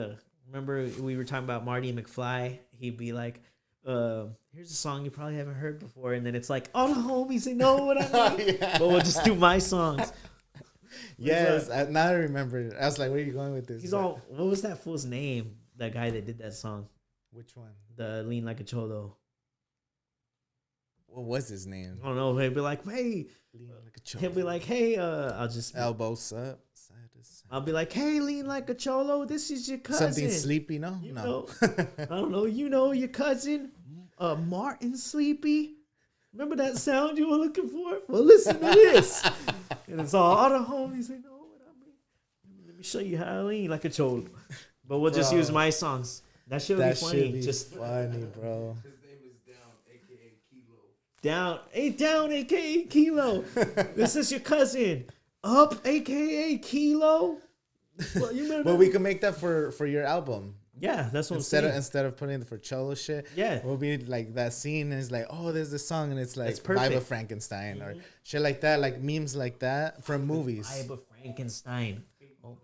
remember we were talking about Marty McFly? He'd be like, here's a song you probably haven't heard before. And then it's like, all the homies, they know what I mean. But we'll just do my songs. Yes, now I remember. I was like, where are you going with this? What was that fool's name? That guy that did that song. Which one? The Lean Like a Cholo. What was his name? I don't know. He'd be like, hey. Lean like a cholo. He'll be like, hey, I'll just. Elbows up. I'll be like, hey, Lean Like a Cholo, this is your cousin. Something sleepy, no? No. I don't know. You know your cousin, Martin Sleepy. Remember that sound you were looking for? Well, listen to this. And it's all the homies, they know what I mean. Let me show you how I lean like a cholo. But we'll just use my songs. That shit would be funny. Just funny, bro. His name is Down, a.k.a. Kilo. Down, aka Kilo. This is your cousin. Up, aka Kilo. Well, you remember? Well, we can make that for your album. Yeah, that's what I'm saying. Instead of putting it for Cholo shit. Yeah, we'll be like that scene is like, oh, there's this song and it's like Vibe of Frankenstein or shit like that, like memes like that from movies. Vibe of Frankenstein. Oh,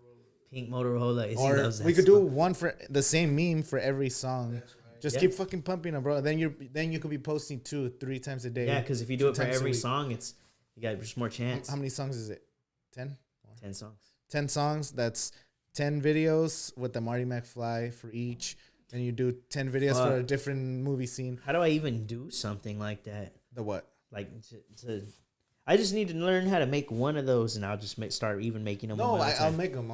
Pink Motorola. Or we could do one for the same meme for every song. Just keep fucking pumping them, bro. Then you could be posting 2-3 times a day. Yeah, because if you do it for every song, you got just more chance. How many songs is it? 10? 10 songs. 10 songs. That's 10 videos with the Marty McFly for each. Then you do 10 videos for a different movie scene. How do I even do something like that? The what? Like I just need to learn how to make one of those, and I'll just start even making them. No, I'll make them.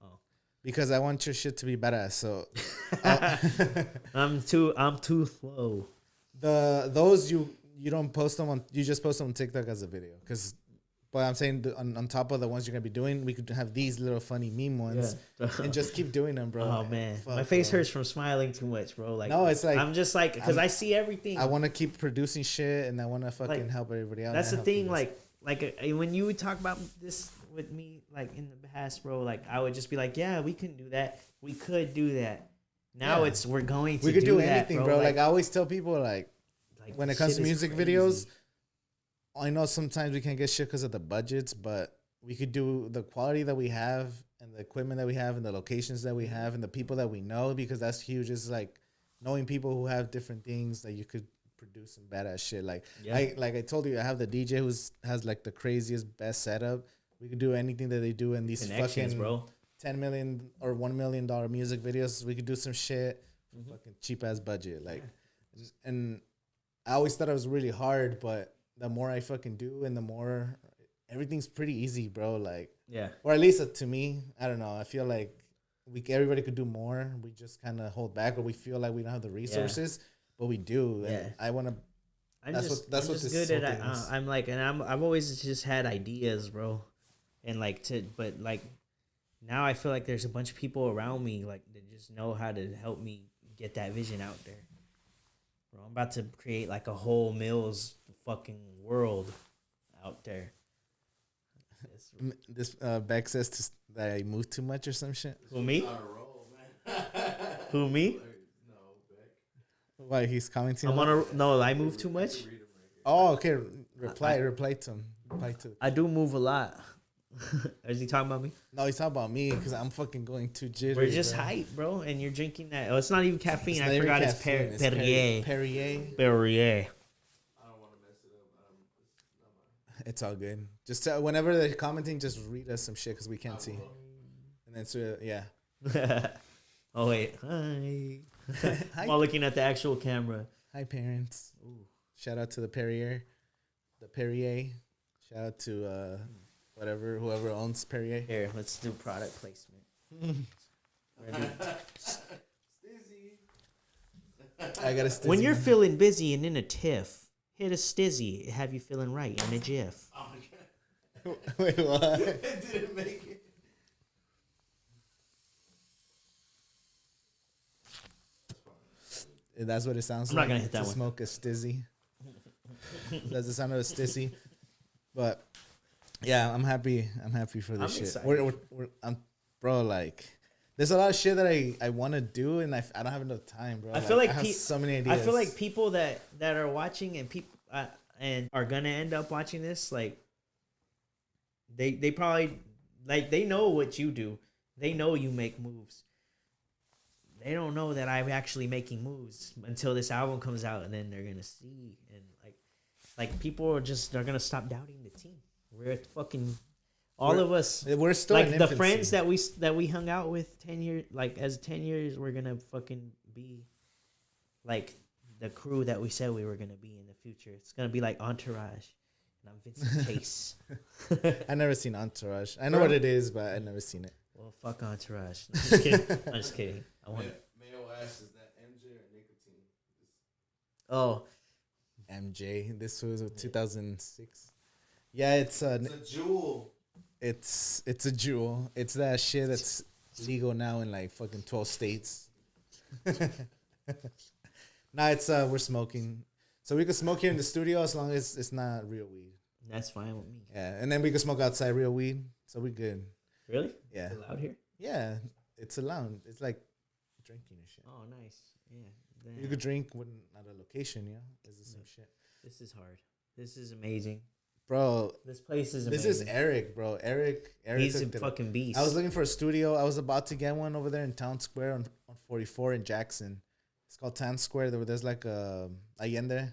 Oh, because I want your shit to be badass. So I'm too slow. Those you don't post them on. You just post them on TikTok as a video. But I'm saying on top of the ones you're gonna be doing, we could have these little funny meme ones and just keep doing them, bro. Oh man, my face hurts from smiling too much, bro. Like no, it's like I'm just like because I see everything. I want to keep producing shit and I want to fucking help everybody out. That's the thing, like when you would talk about this with me, like in the past, bro. Like I would just be like, yeah, we can do that. We could do that. Now we're going to. We could do that, anything, bro. Like I always tell people, like when it comes to music videos. I know sometimes we can't get shit because of the budgets, but we could do the quality that we have and the equipment that we have and the locations that we have and the people that we know, because that's huge. It's like knowing people who have different things that you could produce some badass shit. Like I told you, I have the DJ has like the craziest, best setup. We could do anything that they do in these fucking bro. $10 million or $1 million music videos. We could do some shit, fucking cheap ass budget. Like, and I always thought it was really hard, but the more I fucking do and the more everything's pretty easy, bro. Like, or at least to me, I don't know. I feel like everybody could do more. We just kind of hold back, or we feel like we don't have the resources, but we do. And I want to. That's what this good at. I'm like, and I've always just had ideas, bro, and but like now I feel like there's a bunch of people around me like that just know how to help me get that vision out there. Bro, I'm about to create like a whole Mills fucking world out there. This Beck says that I move too much or some shit. Who, me? Who, me? No, Beck. Why, he's commenting? No, I move too much? Oh, okay. Reply to him. I do move a lot. Is he talking about me? No, he's talking about me because I'm fucking going too jittery. We're just hype, bro, and you're drinking that. Oh, it's not even caffeine. I forgot it's Perrier. Perrier. I don't want to mess it up. It's all good. Just whenever they're commenting, just read us some shit because we can't see. And then Oh wait, hi. Hi. While looking at the actual camera. Hi, parents. Ooh. Shout out to the Perrier. Shout out to whoever owns Perrier. Here, let's do product placement. I got a stizzy. When you're feeling busy and in a tiff, hit a stizzy. Have you feeling right in a jiff. Oh my god. Wait, what? It didn't make it. That's what it sounds I'm like. not gonna hit that to one. Smoke a stizzy. That's the sound of a stizzy. But yeah, I'm happy for this shit. Excited. Bro, like there's a lot of shit that I want to do and I don't have enough time, bro. I feel like I have so many ideas. I feel like people that are watching and people and are gonna end up watching this, like they probably like they know what you do. They know you make moves. They don't know that I'm actually making moves until this album comes out, and then they're gonna see and like people are gonna stop doubting the team. We're fucking all of us. We're still like in the infancy. friends that we hung out with 10 years. Like as 10 years, we're gonna fucking be like the crew that we said we were gonna be in the future. It's gonna be like Entourage, and I'm Vincent Chase. I never seen Entourage. I know what it is, but I never seen it. Well, fuck Entourage. I'm just kidding. I'm just kidding. I want it. Mayo Ash, is that MJ or nicotine? Oh, MJ. This was 2006. Yeah, it's a jewel. It's a jewel. It's that shit that's legal now in like fucking 12 states. Nah, it's we're smoking. So we can smoke here in the studio as long as it's not real weed. That's fine with me. Yeah, and then we can smoke outside real weed, so we good. Really? Yeah. It's allowed here? Yeah, it's allowed. It's like drinking and shit. Oh, nice. Yeah. You Damn. could drink when at a location, you know. This is some shit, This is hard. This is amazing. bro. This place is This amazing. is Eric, bro. Eric. He's a hooked it up. fucking beast. I was looking for a studio. I was about to get one over there in Town Square on 44 in Jackson. It's called Town Square. There's like a Allende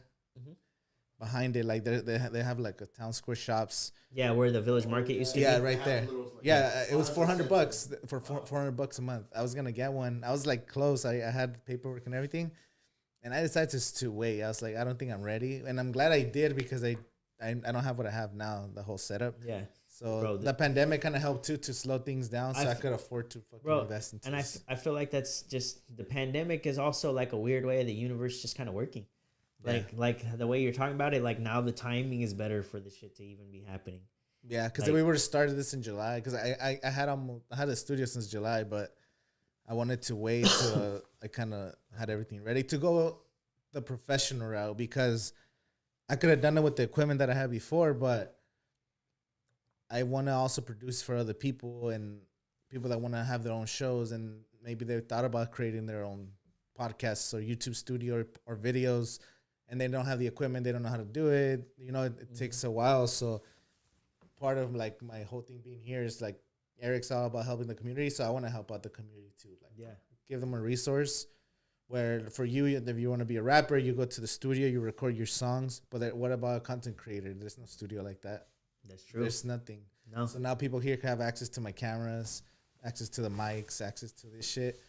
behind it. Like they have like a Town Square shops. Yeah, where the Village Market used to Yeah, be. right there. Yeah, it was $400 for $400 a month. I was gonna get one. I was like close. I had paperwork and everything, and I decided just to wait. I was like, I don't think I'm ready, and I'm glad I did because I don't have what I have now, the whole setup. Yeah. So Bro, the pandemic kind of helped too to slow things down, so I could afford to fucking invest into and this. I feel like that's just the pandemic is also like a weird way of the universe just kind of working. Like the way you're talking about it, like now the timing is better for the shit to even be happening. Yeah, because like- we would have started this in July. Because I had a studio since July, but I wanted to wait till I kind of had everything ready to go the professional route, because I could have done it with the equipment that I had before, but I want to also produce for other people and people that want to have their own shows, and maybe they thought about creating their own podcasts or YouTube studio or videos, and they don't have the equipment, they don't know how to do it. You know, it takes a while. So part of like my whole thing being here is like Eric's all about helping the community, so I want to help out the community too. Like, give them a resource. Where for you, if you want to be a rapper, you go to the studio, you record your songs. But what about a content creator? There's no studio like that. That's true. There's nothing. No. So now people here can have access to my cameras, access to the mics, access to this shit,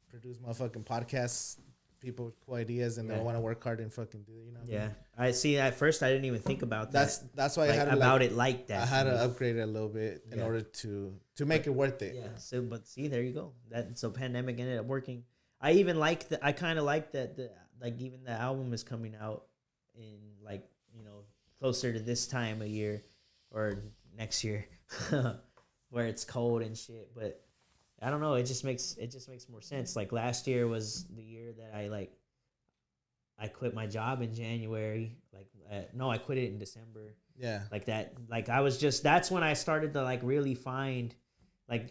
produce motherfucking podcasts, people with cool ideas, and they want to work hard and fucking do it, you know? Yeah. I see. At first, I didn't even think about that. That's why like, I had to about it like that. I had to upgrade it a little bit in order to make it worth it. Yeah. So, but see, there you go. So pandemic ended up working. I even like that. I kind of like that. Like even the album is coming out in like, you know, closer to this time of year or next year, where it's cold and shit. But I don't know. It just makes more sense. Like last year was the year that I quit my job in January. Like no, I quit it in December. Yeah. Like that. Like I was just. That's when I started to like really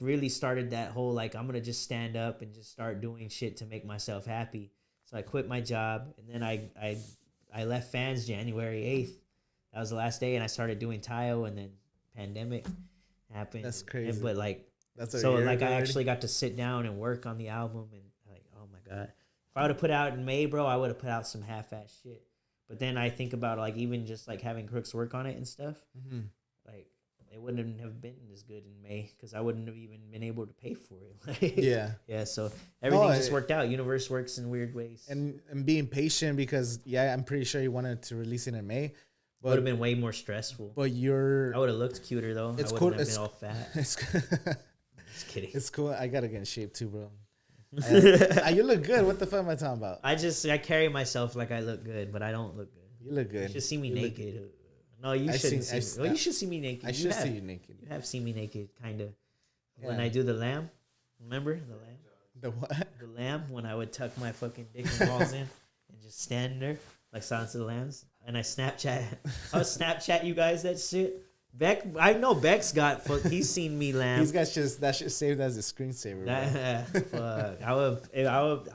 really started that whole like I'm gonna just stand up and just start doing shit to make myself happy. So I quit my job, and then I left Fans January 8th. That was the last day, and I started doing Tayo, and then pandemic happened. That's crazy. But like That's so like I actually got to sit down and work on the album, and like, oh my god, if I would have put out in May, bro, I would have put out some half-ass shit. But then I think about like even just like having Crooks work on it and stuff, like. It wouldn't have been as good in May because I wouldn't have even been able to pay for it. Yeah. So everything just worked out. Universe works in weird ways. And being patient because I'm pretty sure you wanted to release it in May. But would have been way more stressful. But I would have looked cuter though. It's I cool. Have been all fat. Just kidding. It's cool. I gotta get in shape too, bro. You look good. What the fuck am I talking about? I carry myself like I look good, but I don't look good. You look good. You should see me naked. No, you shouldn't see me. Well, you should see me naked. I should see you naked. You have seen me naked, kind of. When I do the lamb. Remember the lamb? The what? The lamb, when I would tuck my fucking dick and balls in and just stand there like Silence of the Lambs. And I would Snapchat you guys that shit. Beck, I know Beck's got, he's seen me lamb. He's got that shit saved as a screensaver, bro. Fuck. I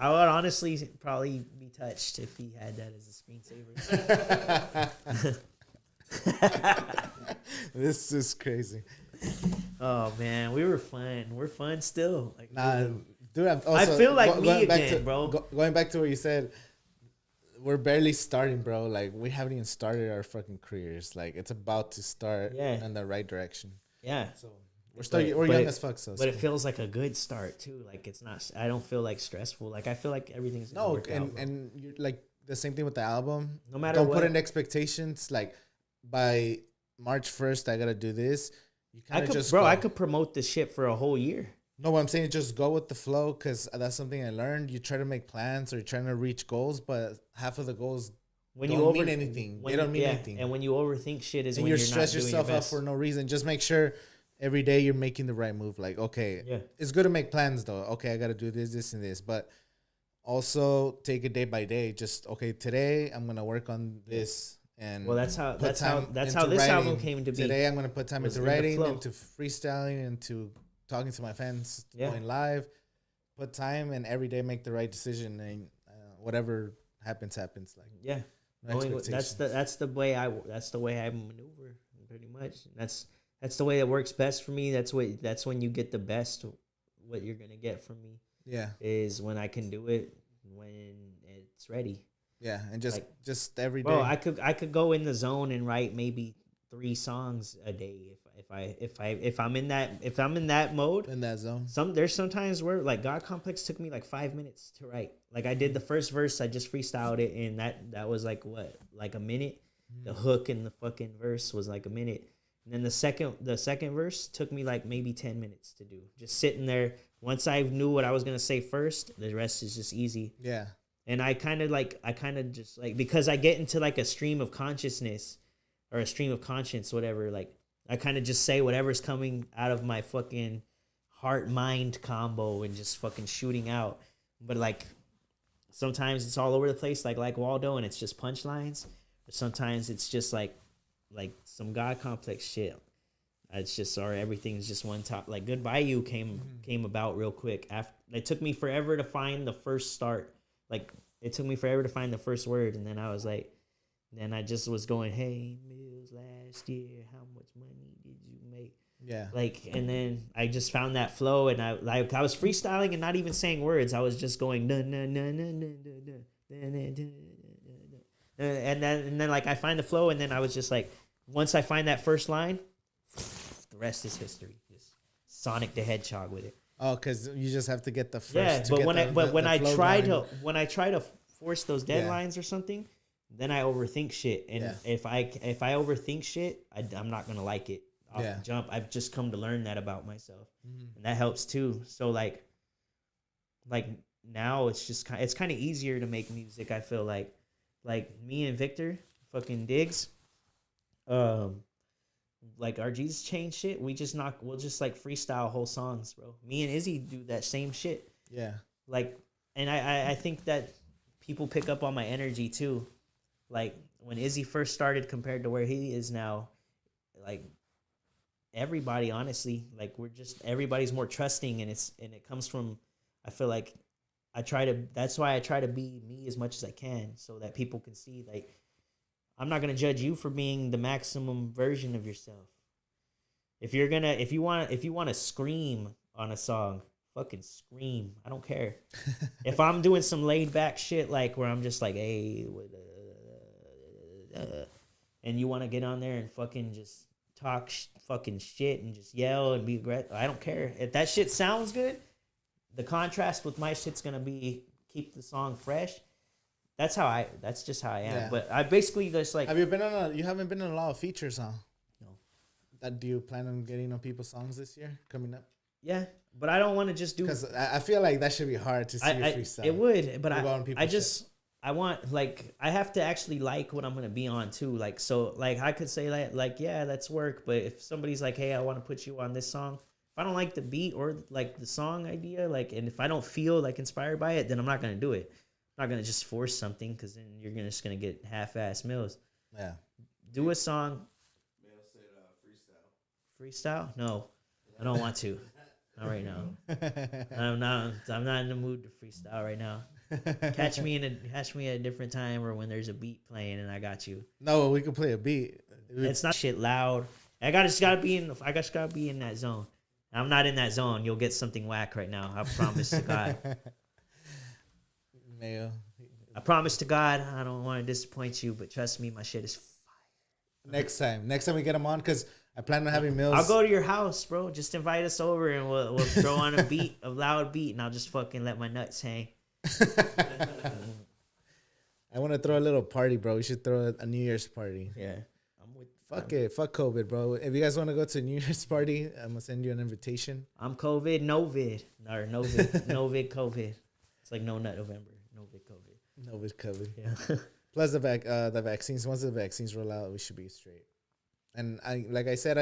would honestly probably be touched if he had that as a screensaver. This is crazy. Oh man, we were fun. We're fun still. Like, dude. I feel like me again, bro. Going back to what you said, we're barely starting, bro. Like we haven't even started our fucking careers. Like it's about to start in the right direction. Yeah. So we're young as fuck. So, but it feels like a good start too. Like it's not. I don't feel like stressful. Like I feel like everything's gonna work out, and you're like the same thing with the album. No matter don't what, put in expectations. Like by March 1st, I gotta do this. You kind of just I could promote this shit for a whole year. No, what I'm saying is just go with the flow because that's something I learned. You try to make plans or you're trying to reach goals, but half of the goals don't mean anything. They don't mean anything. And when you overthink shit is when you're stress yourself out for no reason. Just make sure every day you're making the right move. Like, okay, it's good to make plans though. Okay, I got to do this, this, and this. But also take it day by day. Just, okay, today I'm going to work on this. And Well, that's how put that's time how this into album writing. came to be. Today I'm gonna put time Was into in the writing, flow. into freestyling, into talking to my fans, Yeah. going live. Put time and every day make the right decision, and whatever happens. Like Yeah. no Going with- that's the way I maneuver pretty much. That's the way that works best for me. That's when you get the best. What you're gonna get from me Yeah, is when I can do it when it's ready. yeah, and just Like, just every day. Bro, I could go in the zone and write maybe 3 songs a day if I'm in that mode. in that zone. There's sometimes where like God Complex took me like 5 minutes to write. Like I did the first verse, I just freestyled it, and that was like like a minute. The hook and the fucking verse was like a minute, and then the second verse took me like maybe 10 minutes to do. Just sitting there. Once I knew what I was gonna say first, the rest is just easy. Yeah, And I kind of just like, because I get into like a stream of consciousness or a stream of conscience, whatever. Like I kind of just say whatever's coming out of my fucking heart mind combo and just fucking shooting out. But like sometimes it's all over the place, like Waldo, and it's just punchlines. Or sometimes it's just like some God Complex shit. It's just, or everything's just one top. Like Goodbye You came about real quick. After it took me forever to find the first start. Like it took me forever to find the first word, and then I was like, then I just was going, hey Mills, last year, how much money did you make? yeah, Like, and then I just found that flow, and I was freestyling and not even saying words. I was just going dun dun dun dun dun dun dun dun dun. And then like I find the flow, and then I was just like, once I find that first line, the rest is history. Just Sonic the Hedgehog with it. Oh, because you just have to get the first. Yeah, but when I try to force those Yeah. deadlines or something, then I overthink shit. And Yeah. if I overthink shit, I'm not gonna like it off Yeah. the jump. I've just come to learn that about myself, and that helps too. So like now it's kind of easier to make music. I feel like me and Victor, fucking Diggs, like our Jesus Chain shit, we'll just like freestyle whole songs, bro. Me and Izzy do that same shit. Yeah, Like, and I think that people pick up on my energy too. Like when Izzy first started compared to where he is now, like everybody, honestly, like everybody's more trusting, and it comes from, I feel like that's why I try to be me as much as I can, so that people can see, like, I'm not gonna judge you for being the maximum version of yourself. If you want to scream on a song, fucking scream. I don't care. If I'm doing some laid back shit, like where I'm just like, hey, and you want to get on there and fucking just talk fucking shit and just yell and be aggressive, I don't care. If that shit sounds good, the contrast with my shit's gonna be keep the song fresh. That's just how I am. Yeah. But I basically just like. you haven't been in a lot of features, huh? No. Do you plan on getting on people's songs this year coming up? Yeah, but I don't want to just do. Because I feel like that should be hard to see your freestyle. It would, but You go on people's I want, like, I have to actually like what I'm gonna be on too. Like, so like I could say that, like, yeah, that's work. But if somebody's like, hey, I want to put you on this song, if I don't like the beat or like the song idea, like, and if I don't feel like inspired by it, then I'm not gonna do it. I'm not gonna just force something, because then you're just gonna get half-ass Mills. Yeah. Do a song. Mel said freestyle. Freestyle? No, I don't want to. Not right now. I'm not in the mood to freestyle right now. Catch me at a different time, or when there's a beat playing and I got you. No, we can play a beat. It's not shit loud. I just gotta be in that zone. I'm not in that zone. You'll get something whack right now. I promise to God. Mayo. I promise to God, I don't want to disappoint you, but trust me, my shit is fire. Next time we get him on, because I plan on having Mills. I'll go to your house, bro. Just invite us over, and we'll throw on a loud beat, and I'll just fucking let my nuts hang. I want to throw a little party, bro. We should throw a New Year's party. Yeah, I'm with. Fuck it. Fuck COVID, bro. If you guys want to go to a New Year's party, I'm going to send you an invitation. I'm COVID, no vid. Or no vid, no vid COVID. It's like no nut November. No vid COVID. No, it's COVID. Yeah. Plus the vaccines. Once the vaccines roll out, we should be straight. And like I said,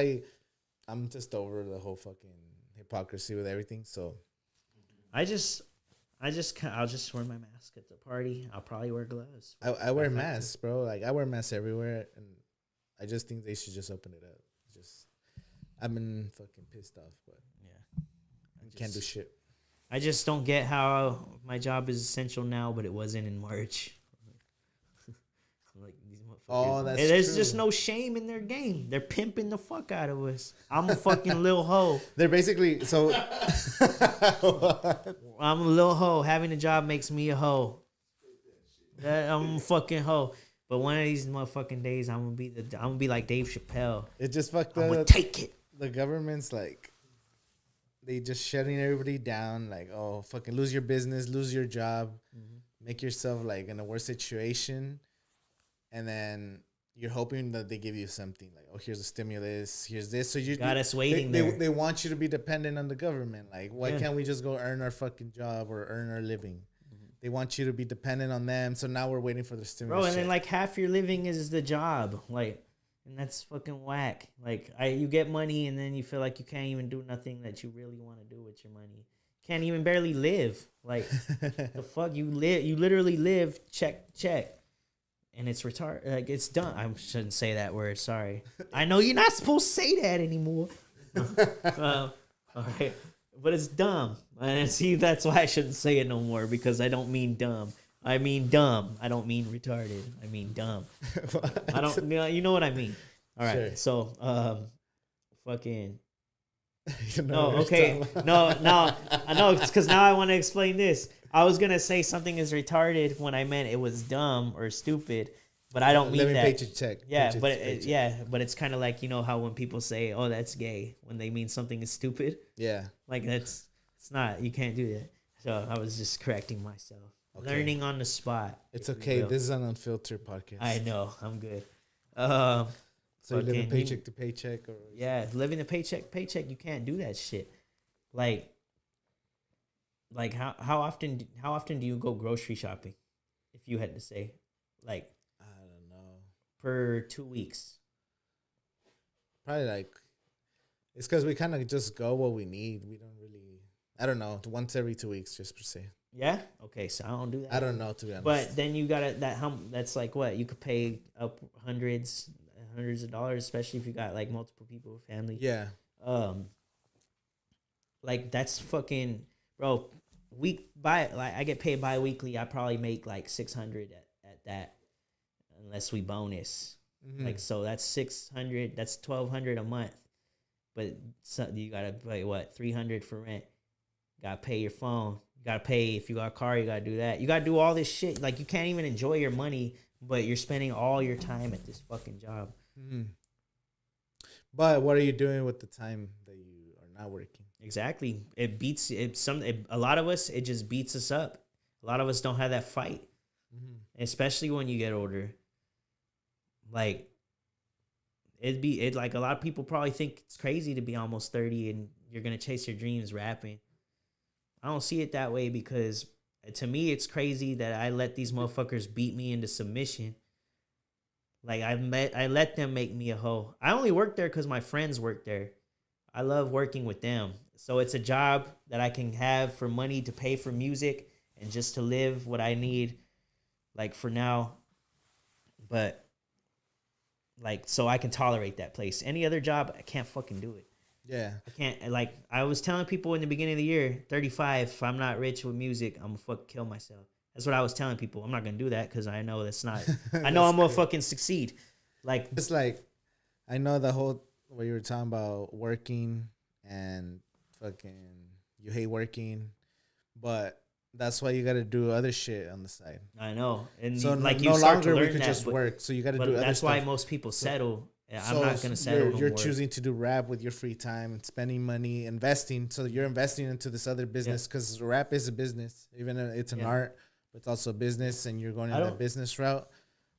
I'm just over the whole fucking hypocrisy with everything. So I just I'll just wear my mask at the party. I'll probably wear gloves. I wear masks, bro. Like I wear masks everywhere, and I just think they should just open it up. I've been fucking pissed off, but Yeah, can't do shit. I just don't get how my job is essential now, but it wasn't in March. I'm like these motherfuckers. Oh, that's there's true. just no shame in their game. They're pimping the fuck out of us. I'm a fucking little hoe. They're basically so. I'm a little hoe. Having a job makes me a hoe. I'm a fucking hoe. But one of these motherfucking days, I'm gonna be like Dave Chappelle. It just fucked I'm gonna up. take it. The government's like, they just shutting everybody down. Like, oh, fucking lose your business, lose your job, make yourself like in a worse situation, and then you're hoping that they give you something like, oh, here's a stimulus, here's this. So you Got us waiting they, there. They want you to be dependent on the government. Like, why can't we just go earn our fucking job or earn our living? They want you to be dependent on them. So now we're waiting for the stimulus. Bro, and then like half your living is the job. Like, and that's fucking whack. Like, you get money and then you feel like you can't even do nothing that you really want to do with your money. Can't even barely live. Like, the fuck, you literally live check to check. And it's retarded. Like, it's done. I shouldn't say that word. Sorry. I know you're not supposed to say that anymore. All right. But it's dumb. And see, that's why I shouldn't say it no more, because I don't mean dumb. I mean dumb. I don't mean retarded. I mean dumb. I don't, you know what I mean. All right. Sure. So, fucking. No, okay. No, I know. It's because now I want to explain this. I was going to say something is retarded when I meant it was dumb or stupid, but I don't mean that. Paycheck check. Yeah, paycheck. But it's kind of like, you know how when people say, "Oh, that's gay," when they mean something is stupid. Yeah. Like it's not. You can't do that. So I was just correcting myself. Okay. Learning on the spot. It's okay. This is an unfiltered podcast. I know. I'm good. So you live paycheck to paycheck, or living a paycheck paycheck. You can't do that shit. Like how often do you go grocery shopping? If you had to say, like, I don't know, per 2 weeks. Probably like, it's because we kind of just go what we need. We don't really, I don't know, once every 2 weeks, just per se. Yeah. Okay. So I don't do that. I don't know, to be honest. But then you got that's like what you could pay up hundreds of dollars, especially if you got like multiple people, family. Yeah. Like that's fucking, bro. I get paid bi-weekly. I probably make like 600 at that, unless we bonus. Mm-hmm. Like, so that's 600. That's 1,200 a month. But you gotta pay what, 300 for rent. You gotta pay your phone. You gotta pay if you got a car. You gotta do that. You gotta do all this shit. Like, you can't even enjoy your money, but you're spending all your time at this fucking job. Mm-hmm. But what are you doing with the time that you are not working? Exactly. It beats it. A lot of us, it just beats us up. A lot of us don't have that fight, especially when you get older. Like, like a lot of people probably think it's crazy to be almost 30 and you're gonna chase your dreams rapping. I don't see it that way, because to me it's crazy that I let these motherfuckers beat me into submission. Like, I let them make me a hoe. I only work there because my friends work there. I love working with them. So it's a job that I can have for money to pay for music and just to live what I need, like, for now. But, like, so I can tolerate that place. Any other job, I can't fucking do it. Yeah. I can't, like, I was telling people in the beginning of the year, 35, if I'm not rich with music, I'm gonna fucking kill myself. That's what I was telling people. I'm not gonna do that because I know that's not, I know I'm gonna fucking succeed. Like, it's like, I know the whole, what you were talking about, working and fucking, you hate working, but that's why you got to do other shit on the side. I know. And so like, no you start longer to learn we can that, just work. So you got to do other stuff. That's why most people settle. I'm not going to settle. You're choosing to do rap with your free time and spending money, investing. So you're investing into this other business, because rap is a business. Even though it's an art, but it's also a business, and you're going in that business route.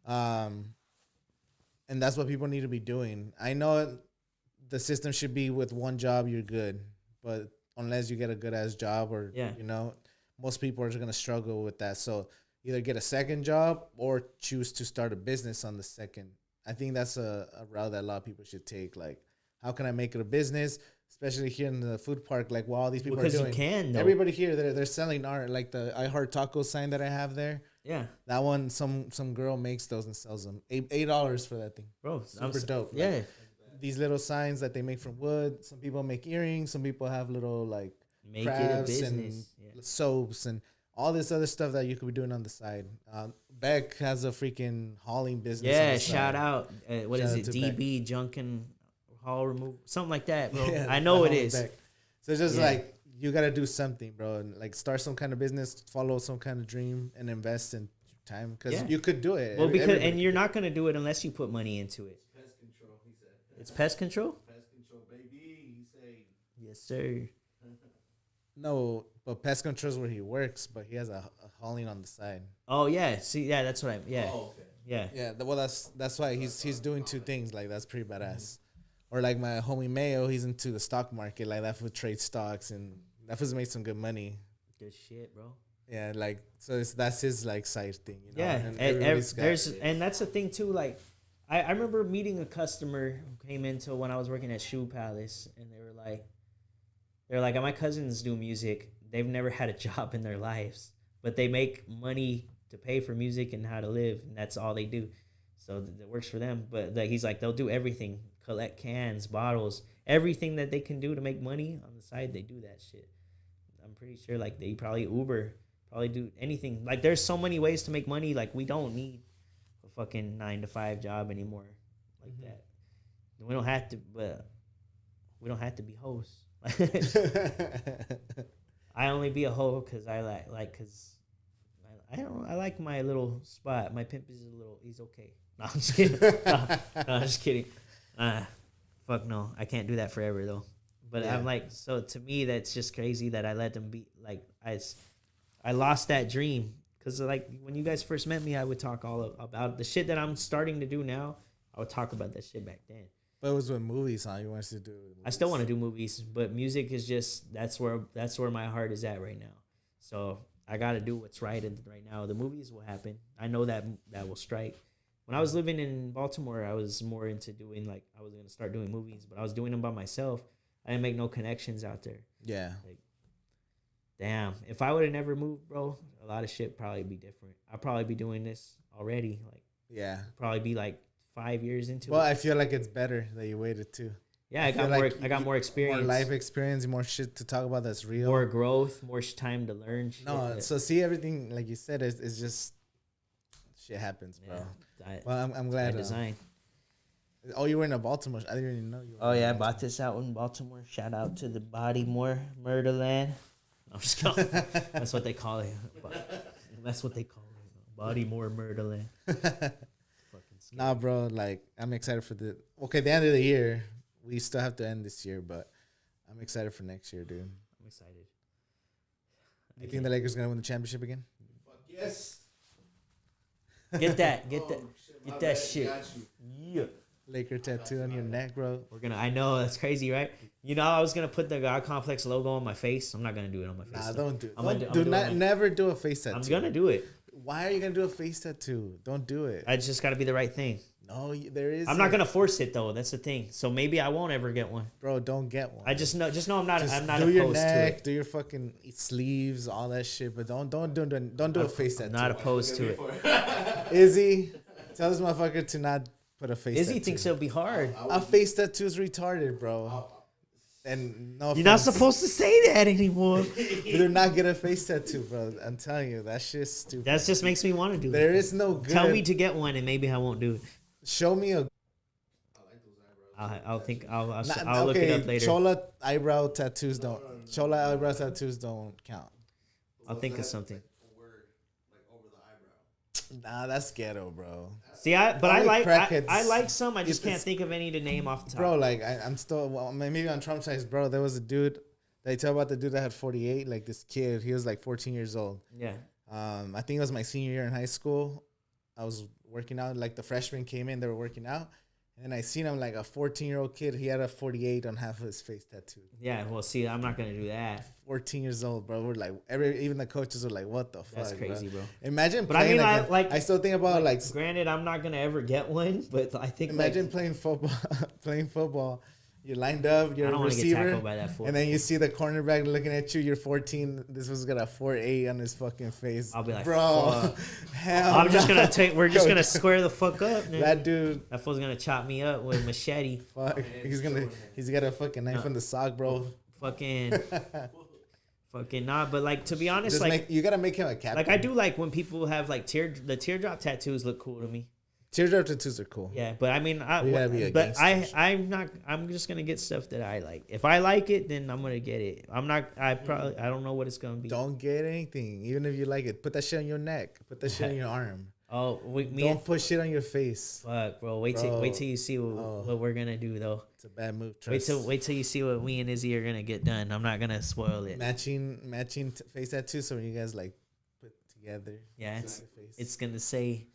And that's what people need to be doing. I know the system should be with one job, you're good. But unless you get a good ass job, or, you know, most people are going to struggle with that. So either get a second job or choose to start a business on the second. I think that's a route that a lot of people should take. Like, how can I make it a business? especially here in the food park, like what all these people Because are doing. you can, though. Everybody here, they're selling art. Like the I Heart Taco sign that I have there. Yeah, That one, some girl makes those and sells them. $8 for that thing. bro. Super dope. Yeah. Like, these little signs that they make from wood. Some people make earrings. Some people have little like Make it a crafts and business. Yeah. soaps and all this other stuff that you could be doing on the side. Beck has a freaking hauling business. on Yeah, the shout side. out. What Shout is out it? to DB Junkin Hall Removal, something like that, bro. Yeah, I know it hauling is. Beck. So it's just Yeah. like you gotta do something, bro, and like start some kind of business, follow some kind of dream, and invest in time because Yeah. you could do it. Well, because Everybody and you're not gonna do it unless you put money into it. Pest control, he said. It's pest control. Pest control, baby. He say. Yes, sir. No, but pest control is where he works, but he has a hauling on the side. Oh yeah. See, yeah, that's what I. Yeah, Oh, okay. yeah. Yeah, well, that's why he's doing two things. Like that's pretty badass. Or like my homie Mayo, he's into the stock market. Like that fool trade stocks and that fool makes some good money. Good shit, bro. Yeah, like so that's his like side thing. You know? Yeah, and and everybody's got- there's and that's the thing too. Like, I remember meeting a customer who came into when I was working at Shoe Palace, and they were like, my cousins do music. They've never had a job in their lives, but they make money to pay for music and how to live, and that's all they do. So it works for them. But like, he's like, they'll do everything, collect cans, bottles, everything that they can do to make money on the side. They do that shit. I'm pretty sure like they probably Uber. Probably do anything. Like there's so many ways to make money. Like we don't need a fucking 9-to-5 job anymore. Like that. We don't have to. But we don't have to be hoes. I only be a hoe because I because I don't. I like my little spot. My pimp is a little. He's okay. No, I'm just kidding. No, I'm just kidding. Fuck no. I can't do that forever though. But Yeah. I'm like, so to me, that's just crazy that I let them be like I lost that dream because like when you guys first met me, I would talk all about the shit that I'm starting to do now. I would talk about that shit back then. But it was with movies, huh? You wanted to do movies. I still want to do movies, but music is just that's where my heart is at right now. So I got to do what's right right now. The movies will happen. I know that will strike. When I was living in Baltimore, I was more into doing like I was gonna start doing movies, but I was doing them by myself. I didn't make no connections out there. Yeah. Like, damn, if I would have never moved, bro, a lot of shit probably be different. I'd probably be doing this already. Like, Yeah. probably be like 5 years into Well, it. I feel like it's better that you waited too. Yeah, I feel got more. like I got more experience, More life experience, more shit to talk about that's real. more growth, more time to learn. Shit. No, so see everything like you said is just shit happens, bro. I, Well, I'm glad. design. Oh, you were in Baltimore. I didn't even know you. Were Oh in yeah, I Baltimore. bought this out in Baltimore. Shout out to the Bodymore Murderland. I'm just kidding. That's what they call it. That's what they call it. Bodymore Murderland. Fucking scary. Nah, bro. Like I'm excited for the the end of the year. We still have to end this year, but I'm excited for next year, dude. I'm excited. Do you think the Lakers gonna win the championship again? Fuck yes. Get that. Get Oh, that. shit, my Get that bad. shit. Got you. Yeah. Laker tattoo on your neck, bro. We're gonna. I know that's crazy, right? You know, I was gonna put the God Complex logo on my face. I'm not gonna do it on my face. Nah, though. don't do. I'm Don't, gonna do I'm not doing it. never do a face tattoo. I'm gonna do it. Why are you gonna do a face tattoo? Don't do it. I just gotta be the right thing. No, there is. I'm not gonna force it though. That's the thing. So maybe I won't ever get one. Bro, don't get one. I just know I'm not. Just I'm not do opposed your to neck, it. do your fucking sleeves, all that shit. But don't do a face I'm tattoo. not opposed to it. Izzy, tell this motherfucker to not put a face. Izzy tattoo. thinks it'll be hard. A face tattoo is retarded, bro. And no, You're not offense, supposed to say that anymore. do not get a face tattoo, bro. I'm telling you, that shit's stupid. That just makes me want to do There it. is no good. Tell me to get one, and maybe I won't do it. Show me a. I'll think. I'll Not, look it up later. Chola eyebrow tattoos don't. Chola eyebrow tattoos don't count. I'll think of something. A word, like over the eyebrow. Nah, that's ghetto, bro. See, I Only like crackheads- I like some. I just it's- can't think of any to name off the top. Bro, like I'm still maybe on Trump size, bro. There was a dude. They tell about the dude that had 48, like this kid. He was like 14 years old. Yeah. I think it was my senior year in high school. I was working out. Like the freshmen came in, they were working out, and I seen him like a 14-year-old kid. He had a 48 on half of his face tattooed. Yeah. Well, see, I'm not gonna do that. 14 years old, bro. We're like even the coaches were like, "What the fuck?" That's crazy, bro. Imagine But I playing mean, again. I still think about like Granted, I'm not gonna ever get one, but I think imagine like, playing football. Playing football. You're lined up. You're I a don't want to get receiver. tackled by that fool. And then you see the cornerback looking at you. You're 14. This was got a 4.8 on his fucking face. I'll be like, bro, hell I'm just no. gonna take. We're just gonna square the fuck up. Man. That dude. That fool's gonna chop me up with a machete. Fuck. He's got a fucking knife in the sock, bro. Fucking nah. But like, to be honest, you gotta make him a captain. like I do like when people have like the teardrop tattoos look cool to me. Teardrop tattoos are cool. Yeah, but I mean, I'm just gonna get stuff that I like. If I like it, then I'm gonna get it. I don't know what it's gonna be. Don't get anything, even if you like it. Put that shit on your neck. Put that shit on your arm. Oh, don't put shit on your face. Fuck, bro. Wait till you see what we're gonna do though. It's a bad move. Wait till you see what me and Izzy are gonna get done. I'm not gonna spoil it. Matching face tattoo. So when you guys like put together. Yeah, it's gonna say.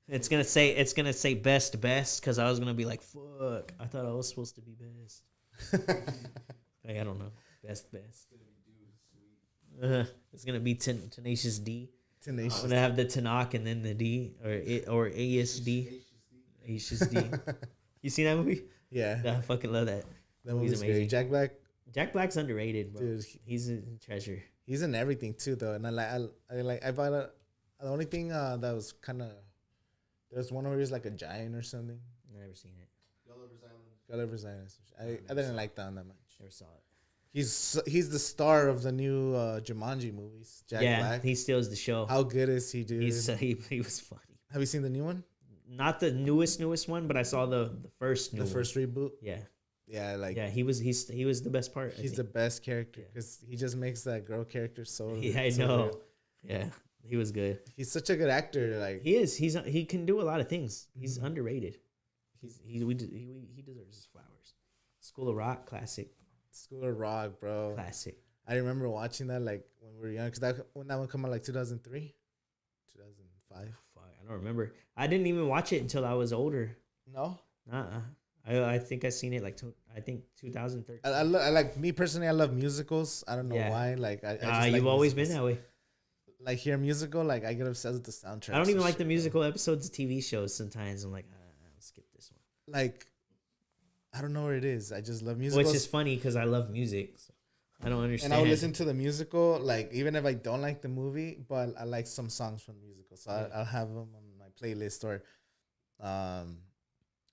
It's gonna say best because I was gonna be like, fuck, I thought I was supposed to be best. Like, I don't know, best. It's gonna be Tenacious D. I'm gonna have the Tanakh and then the D or ASD. Tenacious D. You seen that movie? Yeah, I fucking love that. That movie's amazing. Great. Jack Black's underrated, bro. Dude, he's a treasure. He's in everything too, though, and I bought the only thing that was kind of. There's one where he's like a giant or something. I've never seen it. Gulliver's Island. I didn't like that one that much. Never saw it. He's the star of the new Jumanji movies. Jack Black. He steals the show. How good is he, dude? He was funny. Have you seen the new one? Not the newest one, but I saw the first new the first reboot. Yeah. Yeah, like he was the best part. He's the best character because he just makes that girl character so. Yeah, I know. Real. Yeah. He was good. He's such a good actor. Like he is. He can do a lot of things. He's underrated. He deserves his flowers. School of Rock, classic. School of Rock, bro. Classic. I remember watching that like when we were young because when that one came out like 2003, 2005. Fuck, I don't remember. I didn't even watch it until I was older. No. I think I seen it like 2013. I like me personally. I love musicals. I don't know why. Like you've always been that way. Like hear a musical, like I get obsessed with the soundtrack. I don't even like the musical episodes of TV shows. Sometimes I'm like, I'll skip this one. Like, I don't know what it is. I just love musicals. Which is funny because I love music. So I don't understand. And I would listen to the musical, like even if I don't like the movie, but I like some songs from the musical, so I'll have them on my playlist. Or,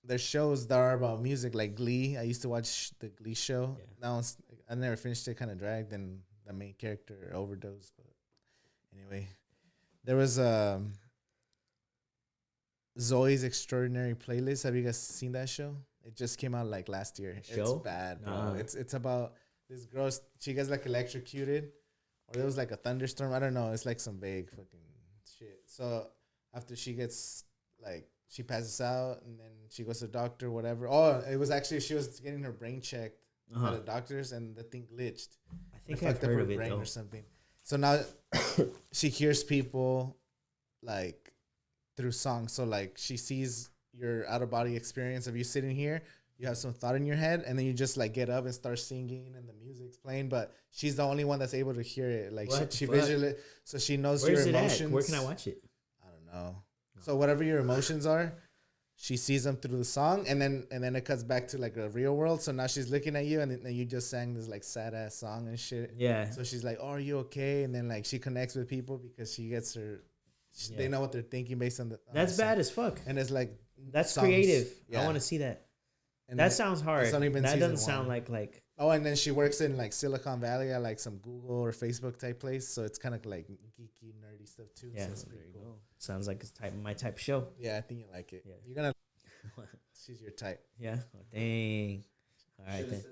there's shows that are about music, like Glee. I used to watch the Glee show. Yeah. Now I never finished it. Kind of dragged, and the main character overdosed, but. Anyway, there was Zoe's Extraordinary Playlist. Have you guys seen that show? It just came out like last year. It's bad, bro. It's about this girl. She gets like electrocuted, or there was like a thunderstorm. I don't know. It's like some vague fucking shit. So after she gets like she passes out, and then she goes to the doctor, whatever. Oh, it was actually she was getting her brain checked by the doctors, and the thing glitched. I think I've heard of it though. Or something. So now she hears people like through songs. So like she sees your out of body experience of you sitting here. You have some thought in your head, and then you just like get up and start singing, and the music's playing. But she's the only one that's able to hear it. Like she visually, so she knows your emotions. Where can I watch it? I don't know. So whatever your emotions are, she sees them through the song, and then it cuts back to like a real world. So now she's looking at you, and then you just sang this like sad ass song and shit. Yeah. So she's like, "Oh, are you okay?" And then like she connects with people because she gets her. They know what they're thinking based on the. That's bad as fuck. And it's like that's songs. Creative. Yeah. I want to see that. And that sounds hard. That doesn't sound like. Oh, and then she works in like Silicon Valley at like some Google or Facebook type place, so it's kind of like geeky, nerdy stuff too. Yeah, so that's pretty cool. Sounds like it's my type of show. Yeah, I think you like it. Yeah. You're gonna. She's your type. Yeah. Oh, dang. All right then.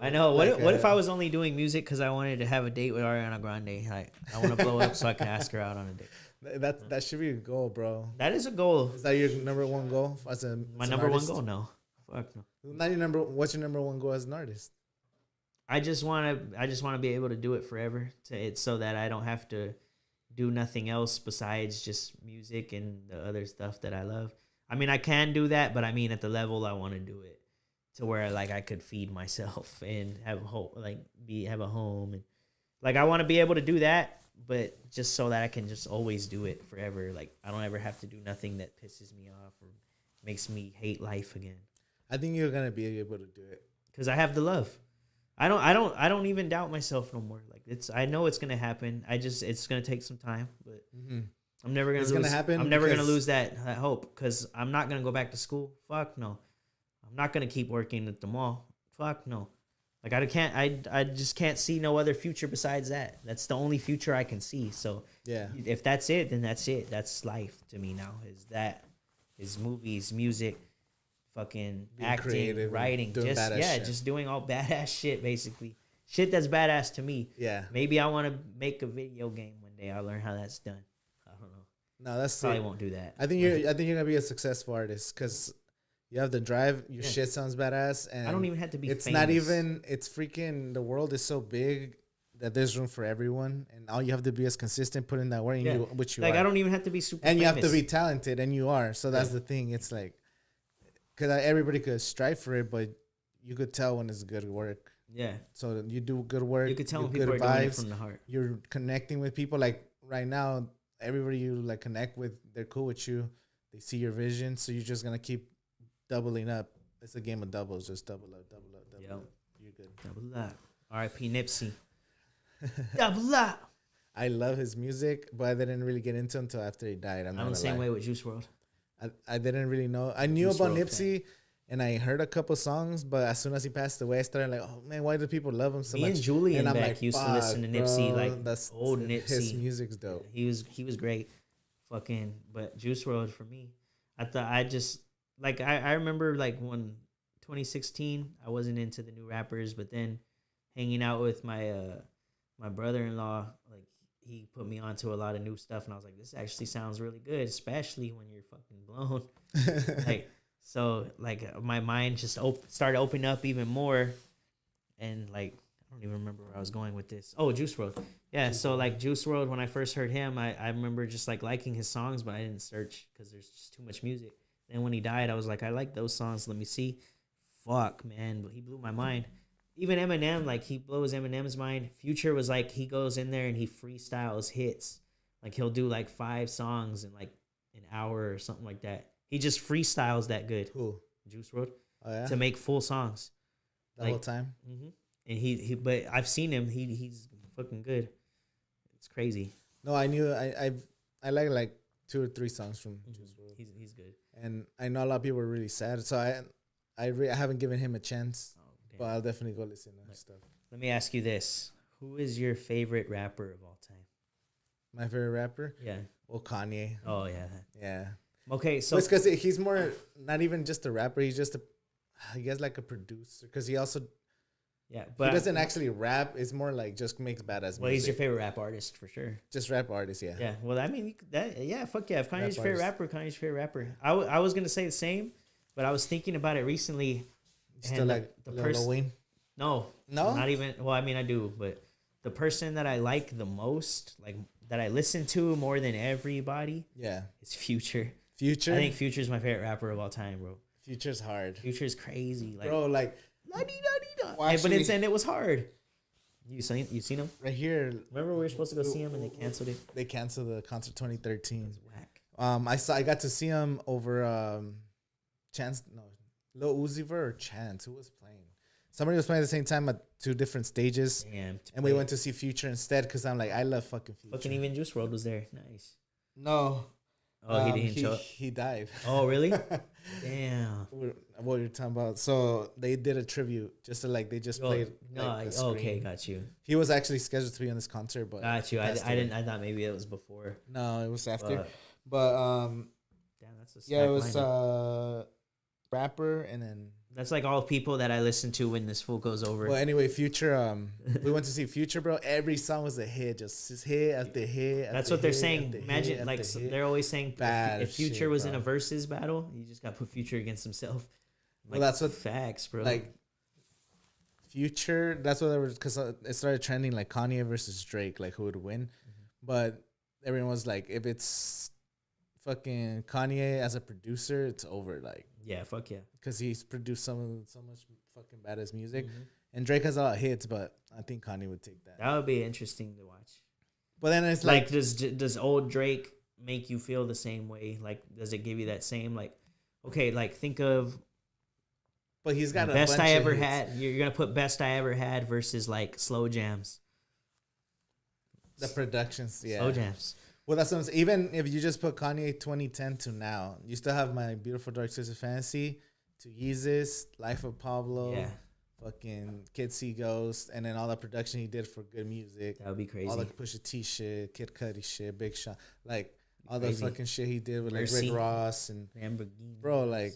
I know. What if I was only doing music because I wanted to have a date with Ariana Grande? Like I want to blow up so I can ask her out on a date. That should be a goal, bro. That is a goal. Is that your number one goal my number one goal? No. Fuck no. Not your number. What's your number one goal as an artist? I just want to be able to do it forever, so that I don't have to do nothing else besides just music and the other stuff that I love. I mean, I can do that, but I mean, at the level I want to do it, to where like I could feed myself and have a home, have a home, and like I want to be able to do that, but just so that I can just always do it forever. Like I don't ever have to do nothing that pisses me off or makes me hate life again. I think you're gonna be able to do it. because I have the love. I don't even doubt myself no more. Like I know it's gonna happen. It's gonna take some time, but I'm never gonna It's lose. gonna happen. I'm never gonna lose that hope because I'm not gonna go back to school. Fuck no. I'm not gonna keep working at the mall. Fuck no. Like I just can't see no other future besides that. That's the only future I can see. So Yeah. if that's it, then that's it. That's life to me now. Is movies, music, fucking Being acting, creative, writing, doing badass shit. just doing all badass shit basically. Shit that's badass to me. Yeah. Maybe I want to make a video game one day. I'll learn how that's done. I don't know. No, that's Probably won't do that. I think you're gonna be a successful artist because you have the drive. Your shit sounds badass, and I don't even have to be. It's famous. not even. It's freaking. The world is so big that there's room for everyone, and all you have to be is consistent, put in that work, and which you like are. I don't even have to be super. And famous. you have to be talented, and you are. So that's the thing. It's like, because everybody could strive for it, but you could tell when it's good work. Yeah. So you do good work. You could tell when good people are doing it vibes, from the heart. You're connecting with people. Like right now, everybody you like connect with, they're cool with you. They see your vision, so you're just gonna keep doubling up. It's a game of doubles. Just double up. Yep. Up. You're good. Double up. R.I.P. Nipsey. Double up. I love his music, but I didn't really get into him until after he died. I'm the same way with Juice WRLD. I didn't really know. I knew Juice about WRLD Nipsey, and I heard a couple songs, but as soon as he passed away, I started like, oh man, why do people love him so Me much? and Julian I'm back like, used to listen to Nipsey, bro, like that's old Nipsey. His music's dope. He was great. Fucking, but Juice WRLD for me. I remember like when 2016, I wasn't into the new rappers, but then hanging out with my my brother-in-law, like he put me onto a lot of new stuff, and I was like, this actually sounds really good, especially when you're fucking blown. Like my mind just started opening up even more, and like I don't even remember where I was going with this. Oh, Juice WRLD. Yeah, so like Juice WRLD, when I first heard him, I remember just like liking his songs, but I didn't search because there's just too much music. Then when he died, I was like, I like those songs. Let me see. Fuck, man. But he blew my mind. Even Eminem, like he blows Eminem's mind. Future was like he goes in there and he freestyles hits. Like he'll do like 5 songs in like an hour or something like that. He just freestyles that good. Who? Juice WRLD. Oh yeah. To make full songs. The whole time. Mm-hmm. And but I've seen him. He's fucking good. It's crazy. No, I knew. I like 2 or 3 songs from Juice WRLD. He's good. And I know a lot of people are really sad, so I haven't given him a chance, but I'll definitely go listen to his stuff. Let me ask you this: who is your favorite rapper of all time? My favorite rapper? Yeah. Well, Kanye. Oh yeah. Yeah. Okay, so it's because he's more not even just a rapper. He's just he gets like a producer because he also but he doesn't actually rap. It's more like just makes badass music. Well, he's your favorite rap artist for sure. Just rap artist, yeah. Yeah. Well, I mean fuck yeah. If Kanye's your favorite rapper, Kanye's your favorite rapper. I was gonna say the same, but I was thinking about it recently. Still like the Lil Wayne? No, not even. Well, I mean I do, but the person that I like the most, like that I listen to more than everybody, is Future. Future. I think Future's my favorite rapper of all time, bro. Future's hard. Future's crazy, like bro, like. Well, but it was hard. You seen him right here? Remember we were supposed to go see him and they canceled it. They canceled the concert 2013. It was whack. I got to see him over Lil Uzi Vert or Chance. Who was playing? Somebody was playing at the same time at 2 different stages. Damn. And we went to see Future instead because I'm like, I love fucking Future. Fucking even Juice WRLD was there. Nice. No. Oh, he didn't show up? He died. Oh, really? Damn. What you're talking about. So they did a tribute just to like, they just played. Okay, got you. He was actually scheduled to be on this concert, but. Got you. I thought maybe it was before. No, it was after. But damn, that's a it was rapper and then. That's like all people that I listen to when this fool goes over. Well, anyway, Future. We went to see Future, bro. Every song was a hit, just hit after hit. That's what they're saying. Imagine, like they're always saying, if Future was in a versus battle, you just got to put Future against himself. Well, that's what facts, bro. Like Future. That's what they were because it started trending like Kanye versus Drake, like who would win. But everyone was like, if it's fucking Kanye as a producer, it's over. Like. Yeah, fuck yeah. Because he's produced so much fucking badass music. And Drake has a lot of hits, but I think Kanye would take that. That would be interesting to watch. But then it's like does old Drake make you feel the same way? Like, does it give you that same, like, okay, like, think of But he's got a best bunch I of ever hits. had. You're gonna put best I ever had versus like slow jams. The productions, yeah. Slow jams. Well, that's what I'm saying. Even if you just put Kanye 2010 to now, you still have My Beautiful Dark Twisted Fantasy, To Yeezus, Life of Pablo, Yeah, fucking Kid See Ghost, and then all the production he did for good music. that would be crazy. All the Pusha T shit, Kid Cudi shit, Big Sean. Like, all Crazy. the fucking shit he did with like Mercy. Rick Ross and Lamborghini. bro, like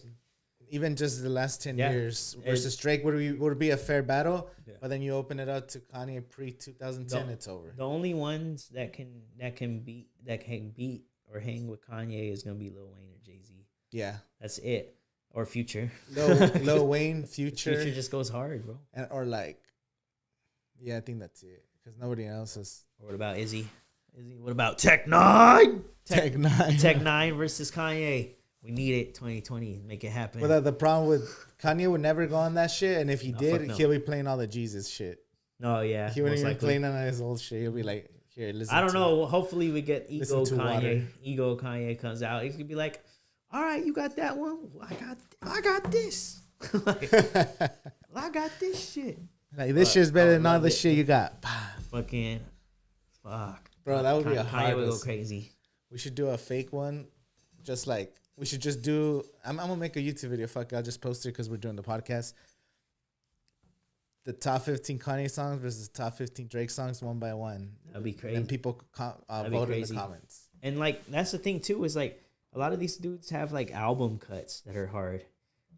even just the last 10 Yeah. years versus Drake would be a fair battle. Yeah. But then you open it up to Kanye pre 2010, it's over. The only ones that can beat or hang with Kanye is gonna be Lil Wayne or Jay-Z. Yeah. That's it. Or Future. Lil Wayne, Future. Future just goes hard, bro. And, or like, yeah, I think that's it. Because nobody else is. Or what about Izzy? What about Tech Nine? Tech Nine. Tech Nine versus Kanye. We need it 2020. Make it happen. But the problem with Kanye would never go on that shit. And if he did, fuck no. he'll be playing all the Jesus shit. No, yeah. He wouldn't most even likely. playing on his old shit. He'll be like, here, listen. I don't to know. Hopefully we get Listen Ego to Kanye. Water. Ego Kanye comes out. He's gonna be like, all right, you got that one. I got this. Like, I got this shit. Like, this shit's better than all the shit you got. Fucking fuck. Bro, that would be a Kanye hard would go one. crazy. We should do a fake one. Just like, we should just do. I'm going to make a YouTube video. Fuck it, I'll just post it because we're doing the podcast. The top 15 Kanye songs versus top 15 Drake songs one by one. That'd be crazy. And people vote in the crazy. comments. And like that's the thing too is like a lot of these dudes have like album cuts that are hard,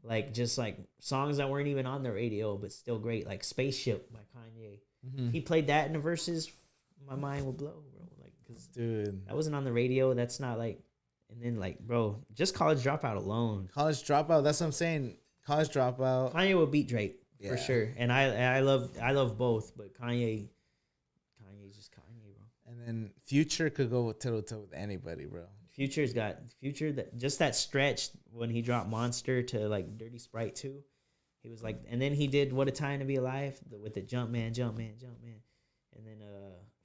like just like songs that weren't even on the radio but still great, like Spaceship by Kanye. If he played that in the verses, my mind would blow, bro. Like, cause Dude, that wasn't on the radio. That's not like, and then like, bro, just College Dropout alone, College Dropout. That's what I'm saying. College Dropout. Kanye will beat Drake Yeah. for sure. And I love both, but Kanye's just Kanye, bro. And then Future could go toe to toe with anybody, bro. Future's got that just that stretch when he dropped Monster to like Dirty Sprite 2. He was like, and then he did What a Time to Be Alive with the Jumpman, and then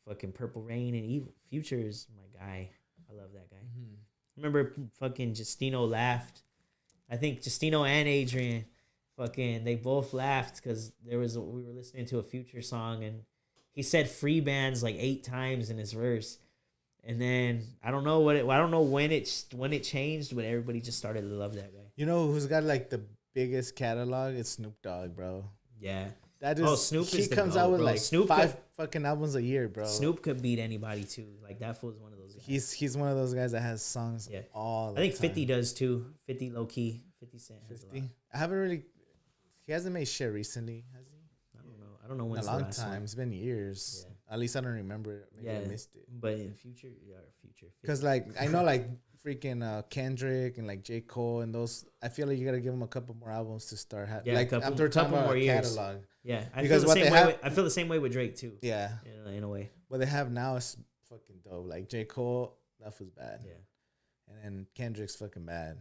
fucking Purple Rain and Evil. Future is my guy. I love that guy. Remember fucking Justino laughed. I think Justino and Adrian, fucking they both laughed because we were listening to a Future song and he said free bands like 8 times in his verse. And then I don't know when it changed, but everybody just started to love that guy. You know who's got like the biggest catalog? It's Snoop Dogg, bro. Yeah. That is, Snoop he is the comes GOAT, out with bro. like Snoop 5 fucking albums a year, bro. Snoop could beat anybody too. Like that fool's one of those guys. He's one of those guys that has songs all the I think time. 50 does too. 50 low key. 50 Cent has 50. a lot. I haven't really. He hasn't made shit recently, has he? I don't know In when's a the long last time. one. It's been years. At least I don't remember it. Maybe I missed it. But in Future. Because like I know like freaking Kendrick and like J. Cole and those. I feel like you gotta give them a couple more albums to start. Like after talking about more a years. catalog. Yeah, Because what they have, I feel the same way with Drake too. Yeah. In a way. What they have now is fucking dope. Like J. Cole, that was bad. Yeah. And then Kendrick's fucking bad.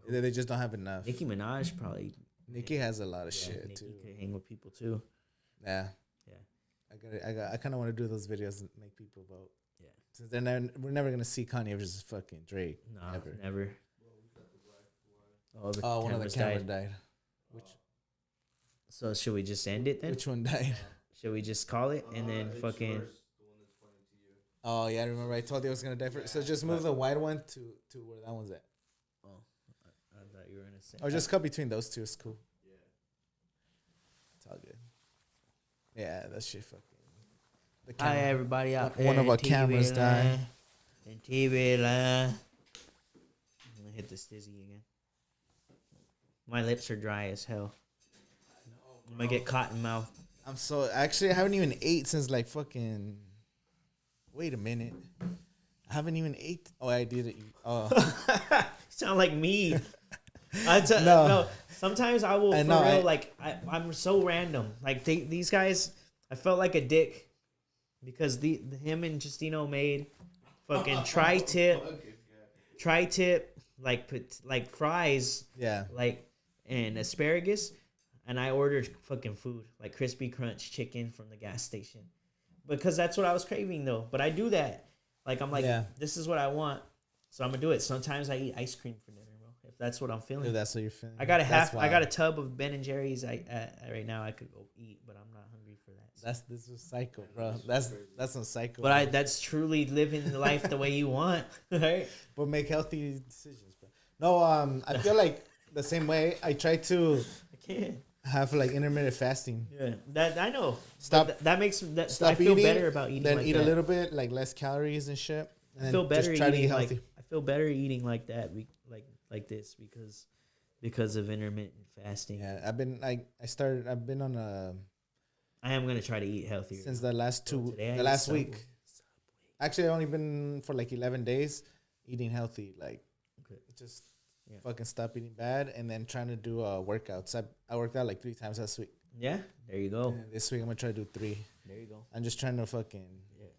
They just don't have enough. Nicki Minaj probably. Nicki has a lot of shit Nicki too. could hang with people too. Yeah. Yeah. I kind of want to do those videos and make people vote. Yeah. Since we're never gonna see Kanye versus fucking Drake. No, ever. never. Oh, one of the cameras died. Which? So should we just end it then? Which one died? Should we just call it and then fucking? Oh yeah, I remember I told you I was gonna die first. So just move the white one to where that one's at. Oh, I thought you were gonna say. Or just cut between those two. It's cool. Yeah. It's all good. Yeah, that shit fucking. Hi everybody out there. One of our cameras died. And TV line. I'm gonna hit the stizzy again. My lips are dry as hell. I'm gonna get cotton mouth. I'm so actually I haven't even ate since like fucking. Wait a minute. I haven't even ate. Oh, I did it. Oh, Sound like me. No. Sometimes I will I'm so random. Like these guys, I felt like a dick because him and Justino made fucking tri-tip like put like fries. Yeah. Like and asparagus, and I ordered fucking food like crispy crunch chicken from the gas station because that's what I was craving though. But I do that. Like I'm like, this is what I want, so I'm gonna do it. Sometimes I eat ice cream for dinner, bro. that's what I'm feeling. If that's what you're feeling. I got a tub of Ben and Jerry's. Right now I could go eat, but I'm not hungry for that. This is psycho, bro. That's some psycho. But that's truly living life the way you want, right? But make healthy decisions, bro. No, I feel like the same way. I try to have like intermittent fasting. Yeah, that I know. Stop. That makes that. Stop I feel eating, better about eating. Then like eat that. a little bit, like less calories and shit. And I feel better just try to eat eating healthy. I feel better eating like that, like this because of intermittent fasting. Yeah, I've been on a. I am gonna try to eat healthier Since the last week. Subway. Actually, I've only been for like 11 days eating healthy. Like, just fucking stop eating bad and then trying to do workouts. I worked out like 3 times last week. Yeah, there you go. And this week I'm gonna try to do 3. There you go. I'm just trying to fucking.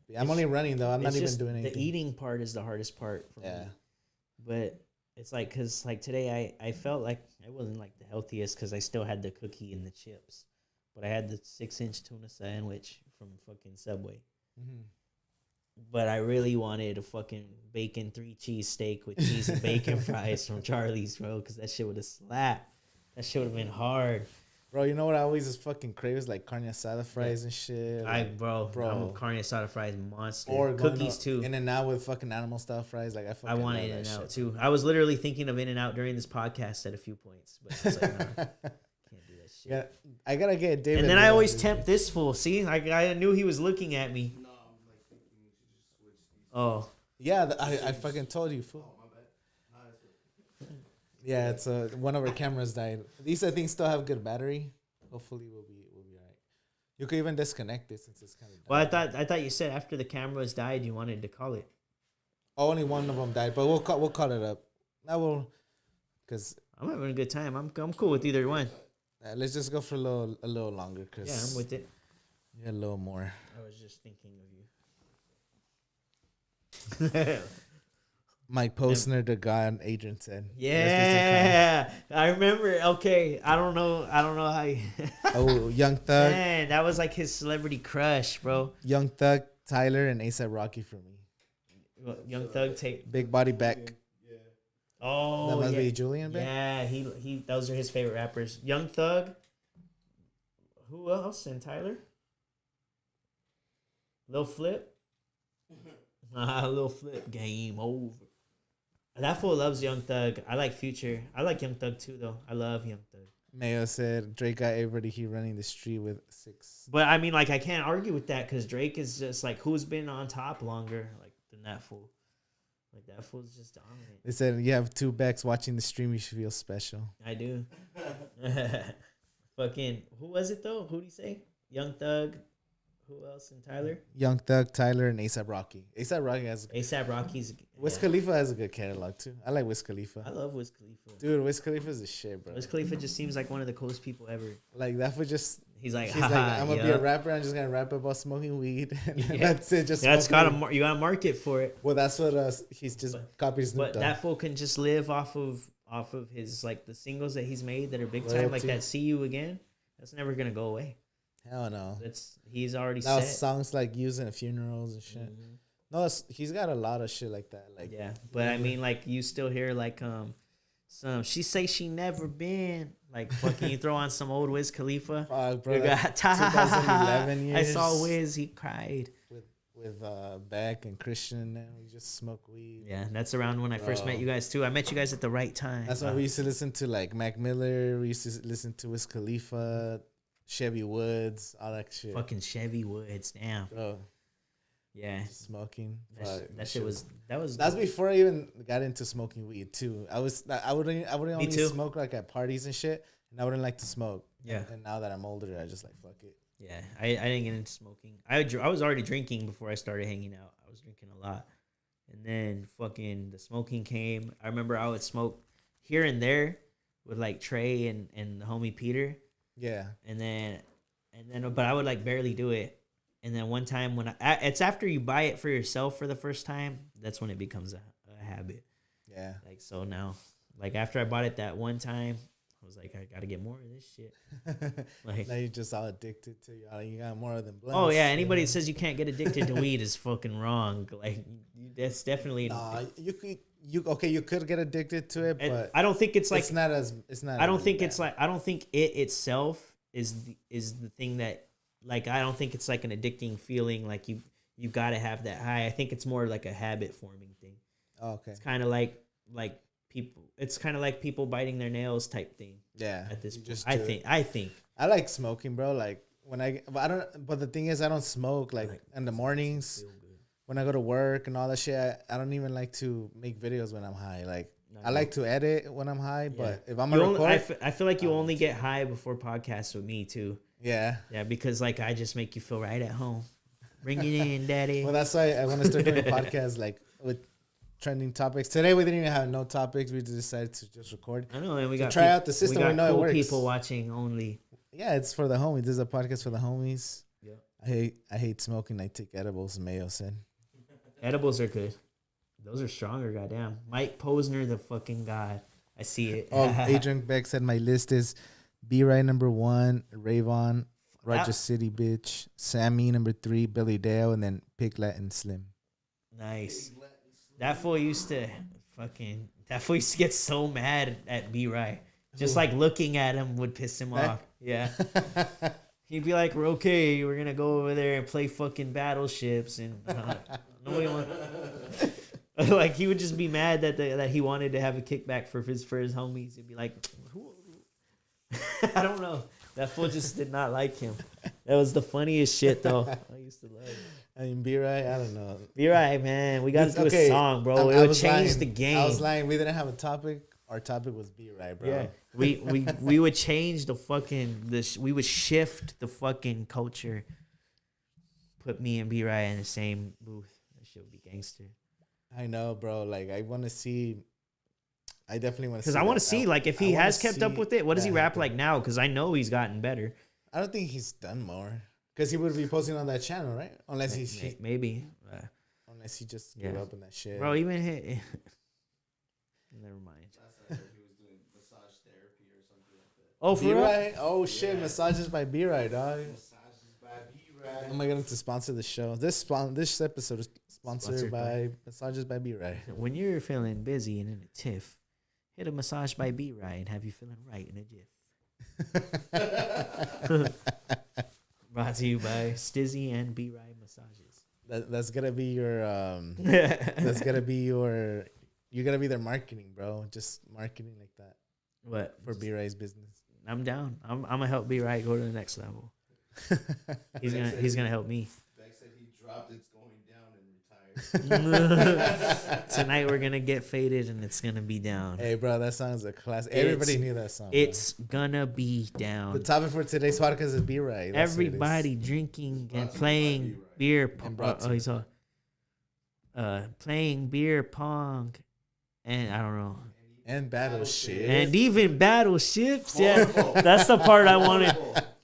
Yeah. I'm only running though. I'm not even doing anything. The eating part is the hardest part for me. But it's like, cause like today I felt like I wasn't like the healthiest because I still had the cookie and the chips, but I had the 6-inch tuna sandwich from fucking Subway. Mm-hmm. But I really wanted a fucking bacon 3-cheese steak with cheese and bacon fries from Charlie's, bro, because that shit would have slapped. That shit would have been hard. Bro, you know what I always just fucking crave is like carne asada fries and shit. Like, bro, I'm a carne asada fries monster. Or cookies too. In-N-Out with fucking animal style fries. Like I want In-N-Out too. I was literally thinking of In-N-Out during this podcast at a few points, but I was like, no, can't do that shit. Yeah, I gotta get David. And then I always tempt this fool. See, I knew he was looking at me. No, I'm like thinking you should just switch these. Oh. Yeah, I fucking told you, fool. Oh, my bad. Yeah, it's one of our cameras died. These I think still have good battery. Hopefully we'll be alright. You could even disconnect it since it's kind of. Well, I thought you said after the cameras died you wanted to call it. Only one of them died, but we'll call it up. I will, cause I'm having a good time. I'm cool with either one. Let's just go for a little longer, cause yeah, I'm with it. Yeah, a little more. I was just thinking of you. Mike Posner, the Gawd agent said. Yeah, I remember. Okay, I don't know how. Oh, Young Thug. Man, that was like his celebrity crush, bro. Young Thug, Tyler, and A$AP Rocky for me. Well, Young Thug take Big Body Beck. Yeah. Oh, that must be Julian Beck. Yeah, he. Those are his favorite rappers. Young Thug. Who else? And Tyler. Lil Flip. Lil Flip. Game over. That fool loves Young Thug. I like Future. I like Young Thug too, though. I love Young Thug. Mayo said Drake got everybody he running the street with 6. But I mean, like, I can't argue with that because Drake is just like who's been on top longer, like than that fool. Like that fool's just dominant. They said you have 2 Becks watching the stream. You should feel special. I do. Fucking who was it though? Who'd he say? Young Thug. Who else? And Tyler? Young Thug, Tyler, and A$AP Rocky. A$AP Rocky has. A$AP Rocky's. Wiz Khalifa has a good catalog too. I like Wiz Khalifa. I love Wiz Khalifa. Dude, Wiz Khalifa's a shit, bro. Wiz Khalifa just seems like one of the coolest people ever. Like that for just. He's like, I'm gonna be a rapper. I'm just gonna rap about smoking weed. That's it. Just that's you gotta market for it. Well, that's what he's just copies. Snoop Dogg. But that fool can just live off of his like the singles that he's made that are big time, like that "See You Again." That's never gonna go away. Hell no. He's already now set. Songs like using funerals and shit. Mm-hmm. No, he's got a lot of shit like that. Like yeah, but I mean, like you still hear like some she say she never been like fucking you throw on some old Wiz Khalifa. Bro, like 2011 years. I saw Wiz, he cried with Beck and Christian. And we just smoke weed. Yeah, that's around when I first met you guys too. I met you guys at the right time. That's why we used to listen to like Mac Miller. We used to listen to Wiz Khalifa. Chevy Woods, all that shit. Fucking Chevy Woods, damn. Bro. Yeah. Smoking. That's before I even got into smoking weed too. I wouldn't only smoke like at parties and shit, and I wouldn't like to smoke. Yeah. And now that I'm older, I just like fuck it. Yeah. I didn't get into smoking. I was already drinking before I started hanging out. I was drinking a lot. And then fucking the smoking came. I remember I would smoke here and there with like Trey and the homie Peter. Yeah. And then, but I would like barely do it. And then one time it's after you buy it for yourself for the first time, that's when it becomes a habit. Yeah. Like, so now, like after I bought it that one time, I was like, I got to get more of this shit. Like now you're just all addicted to it. You got more than blunts. Oh yeah. Anybody that says you can't get addicted to weed is fucking wrong. Like that's definitely. Nah, you could get addicted to it, but I don't think it's like it's not. I don't really think bad. it's like I don't think it itself is the thing that like I don't think it's like an addicting feeling like you got to have that high. I think it's more like a habit forming thing. Oh, okay. It's kind of like people. It's kind of like people biting their nails type thing. Yeah. At this point, just I think I like smoking, bro. Like when but I don't. But the thing is, I don't smoke like in the mornings when I go to work and all that shit. I don't even like to make videos when I'm high. Like I like to edit when I'm high, but if I'm gonna record, I feel like you only get high before podcasts with me too. Yeah, because like I just make you feel right at home. Bring it in, daddy. Well, that's why I want to start doing podcasts like with trending topics. Today we didn't even have no topics. We just decided to just record. I know, and we got try out the system. We got know cool it works. People watching only. Yeah, it's for the homies. This is a podcast for the homies. Yeah. I hate smoking. I take edibles. Mayo said. Edibles are good. Those are stronger. Goddamn. Mike Posner, the fucking god. I see it. Oh, Adrian Beck said my list is B-Right number 1, Rayvon, Roger City bitch, Sammy number 3, Billy Dale, and then Piglet and Slim. Nice. That fool used to get so mad at B-Right. Just like looking at him would piss him off. Yeah. He'd be like, okay, we're gonna go over there and play fucking battleships and nobody want. Like he would just be mad that he wanted to have a kickback for his homies. He'd be like, I don't know. That fool just did not like him. That was the funniest shit though. I used to love it. I mean, B-Right, I don't know. B-Right, man, we got to do a song, bro. It would change the game. I was lying. We didn't have a topic. Our topic was B-Right, bro. Yeah, we would change the fucking we would shift the fucking culture. Put me and B-Right in the same booth. That shit would be gangster. I know, bro. Like I want to see. I definitely want to. Because I want to see like if he has kept up with it. What does he rap like now? Because I know he's gotten better. I don't think he's done more. Because he would be posting on that channel, right? Unless he's maybe. Unless he just grew up in that shit, bro. Even never mind. He was doing massage therapy or something like that. Oh, for B-Right? Oh shit! Massages by B-Right, dog. Massages by B-Right. I'm gonna to sponsor the show. This episode is sponsored by Massages by B-Right. When you're feeling busy and in a tiff, hit a massage by B-Right and have you feeling right in a jiff. Brought to you by Stizzy and B-Right Massages. That's gonna be your that's gonna be your. You're gonna be their marketing, bro. Just marketing like that. What for B-Right's business? I'm down. I'm gonna help B-Right go to the next level. He's gonna help me. Beck said he dropped It's Going Down and retired. Tonight we're gonna get faded and it's gonna be down. Hey, bro, that song's a classic. Everybody knew that song. It's gonna be down. The topic for today's podcast is B-Right. Everybody drinking and playing beer pong. Playing beer pong, and I don't know. And battleship. And even battleships. Yeah, that's the part I wanted,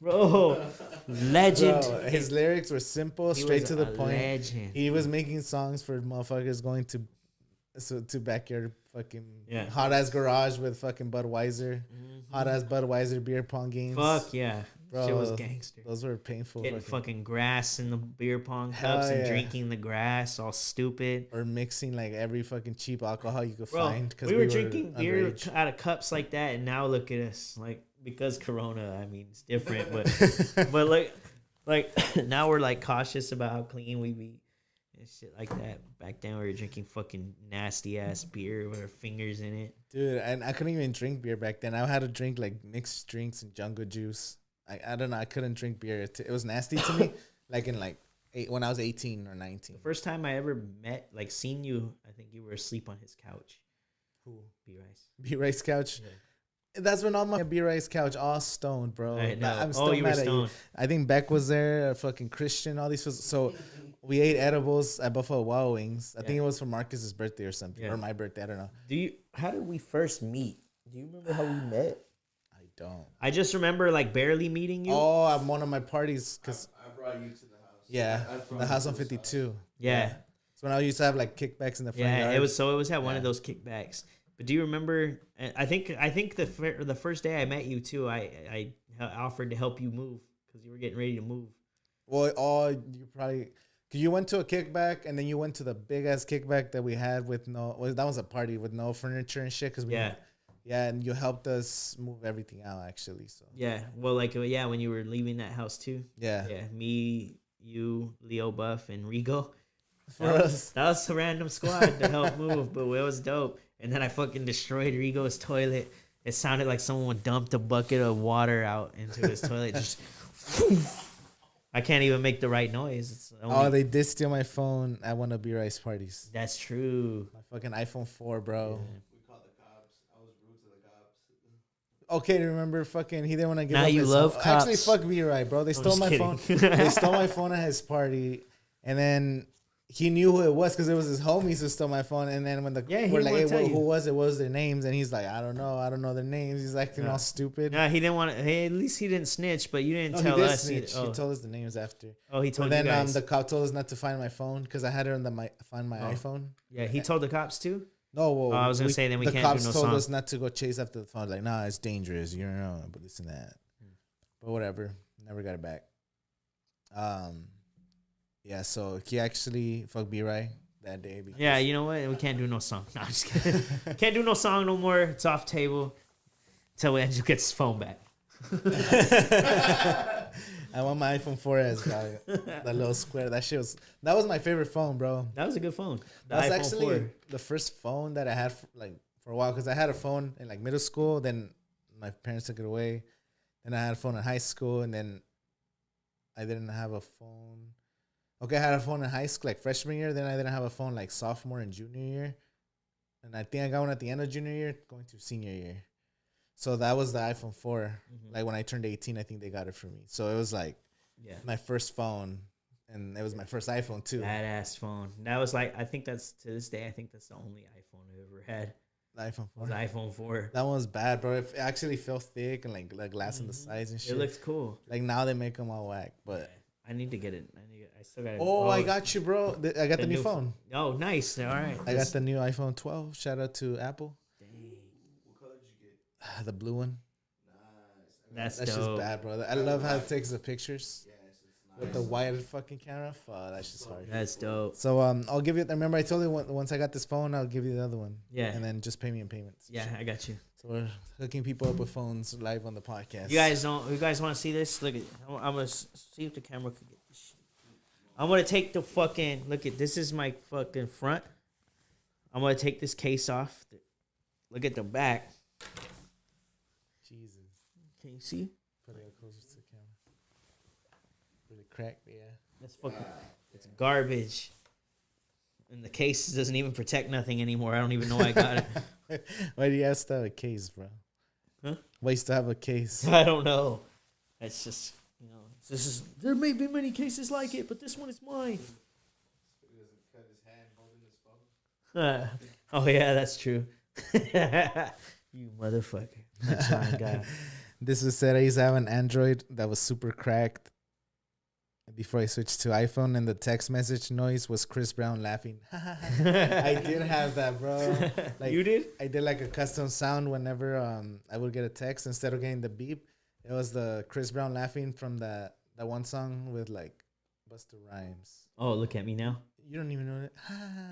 bro. Legend. Bro, his lyrics were simple, straight to the point. Legend. He was making songs for motherfuckers going to backyard fucking hot ass garage with fucking Budweiser, hot ass Budweiser beer pong games. Fuck yeah, bro, shit was gangster. Those were painful. Getting fucking grass in the beer pong cups and drinking the grass, all stupid. Or mixing like every fucking cheap alcohol you could Bro, find. We were drinking beer out of cups like that, and now look at us, like. Because Corona, I mean, it's different, but like now we're like cautious about how clean we be and shit like that. Back then we were drinking fucking nasty ass beer with our fingers in it. Dude, and I couldn't even drink beer back then. I had to drink like mixed drinks and jungle juice. I don't know. I couldn't drink beer. It was nasty to me. Like in when I was 18 or 19. The first time I ever seen you, I think you were asleep on his couch. Who? B-Rice. B-Rice couch. Yeah. That's when all my B-Rice couch all stoned, bro. I'm still you were mad at stoned. you. I think Beck was there, fucking Christian, all these. So we ate edibles at Buffalo Wild Wings. I think it was for Marcus's birthday or something, or my birthday. I don't know. How did we first meet? Do you remember how we met? I don't. I just remember like barely meeting you. Oh, at one of my parties because I brought you to the house. Yeah, the house on 52. Yeah. So when I used to have like kickbacks in the front yard. It was at one of those kickbacks. But do you remember? I think the first day I met you too. I offered to help you move because you were getting ready to move. Well, you probably You went to a kickback, and then you went to the big ass kickback that we had with that was a party with no furniture and shit. And you helped us move everything out actually. So Yeah, well, like when you were leaving that house too. yeah, Me, you, Leo Buff, and Rigo. Us. That was a random squad to help move, but it was dope. And then I fucking destroyed Rigo's toilet. It sounded like someone dumped a bucket of water out into his toilet. Just, I can't even make the right noise. They did steal my phone at one of B-Rice parties. That's true. My fucking iPhone 4, bro. We called the cops. I was rude to the cops. Okay, remember fucking he didn't want to give now up you his love phone. cops. Actually, fuck B-Rice, bro. They stole my phone. They stole my phone at his party, and then he knew who it was because it was his homies who stole my phone. And then when we're like, hey, who was it? What was their names? And he's like, I don't know their names. He's acting all stupid. No, he didn't want to. Hey, at least he didn't snitch, but you didn't tell us. He told us the names after. Oh, he told you guys. Then the cop told us not to find my phone because I had it on find my iPhone. Yeah, he told the cops too? No, well, I was gonna say then we can't do no song. The cops told us not to go chase after the phone. Like, nah, it's dangerous. You don't know, but this and that. But whatever. Never got it back. Yeah, so he actually fucked B-Ray that day. Yeah, you know what? We can't do no song. No, I'm just kidding. Can't do no song no more. It's off table until Angel gets his phone back. I want my iPhone 4S, dog. That little square. That was my favorite phone, bro. That was a good phone. That was actually the first phone that I had for a while because I had a phone in like middle school. Then my parents took it away. Then I had a phone in high school, and then I didn't have a phone. Okay, I had a phone in high school, like freshman year. Then I didn't have a phone like sophomore and junior year. And I think I got one at the end of junior year, going to senior year. So that was the iPhone 4. Mm-hmm. Like when I turned 18, I think they got it for me. So it was like my first phone. And it was my first iPhone too. Badass phone. That was like, I think that's, to this day, I think that's the only iPhone I've ever had. The iPhone 4? The iPhone 4. That one was bad, bro. It actually felt thick and like glass on the sides and shit. It looked cool. Like now they make them all whack, but... I need to get it. I still got it. Oh, I got you, bro. I got the new phone. Oh, nice. All right. I got the new iPhone 12. Shout out to Apple. Dang. What color did you get? The blue one. Nice. That's dope. just bad, bro. I love how it takes the pictures. Yes, it's nice. With the wide fucking camera. Fuck, that's just hard. That's dope. So I'll give you. Remember, I told you once I got this phone, I'll give you the other one. Yeah. And then just pay me in payments. Yeah, I got you. So we're hooking people up with phones live on the podcast. You guys want to see this? Look at. I'm gonna see if the camera could get this shit. I'm gonna take the fucking. Look at this. Is my fucking front. I'm gonna take this case off. Look at the back. Jesus. Can you see? Put it closer to the camera. Really cracked, yeah. That's fucking. It's garbage. And the case doesn't even protect nothing anymore. I don't even know why I got it. Why do you have to have a case, bro? Huh? Why you still have a case? I don't know. It's just, this is. There may be many cases like it, but this one is mine. He doesn't cut his hand holding his phone. Oh yeah, that's true. You motherfucker. That's fine, guy. This was said I used to have an Android that was super cracked before I switched to iPhone, and the text message noise was Chris Brown laughing. I did have that, bro. Like, you did? I did like a custom sound whenever I would get a text. Instead of getting the beep, it was the Chris Brown laughing from that one song with like Busta Rhymes. Oh, look at me now. You don't even know it.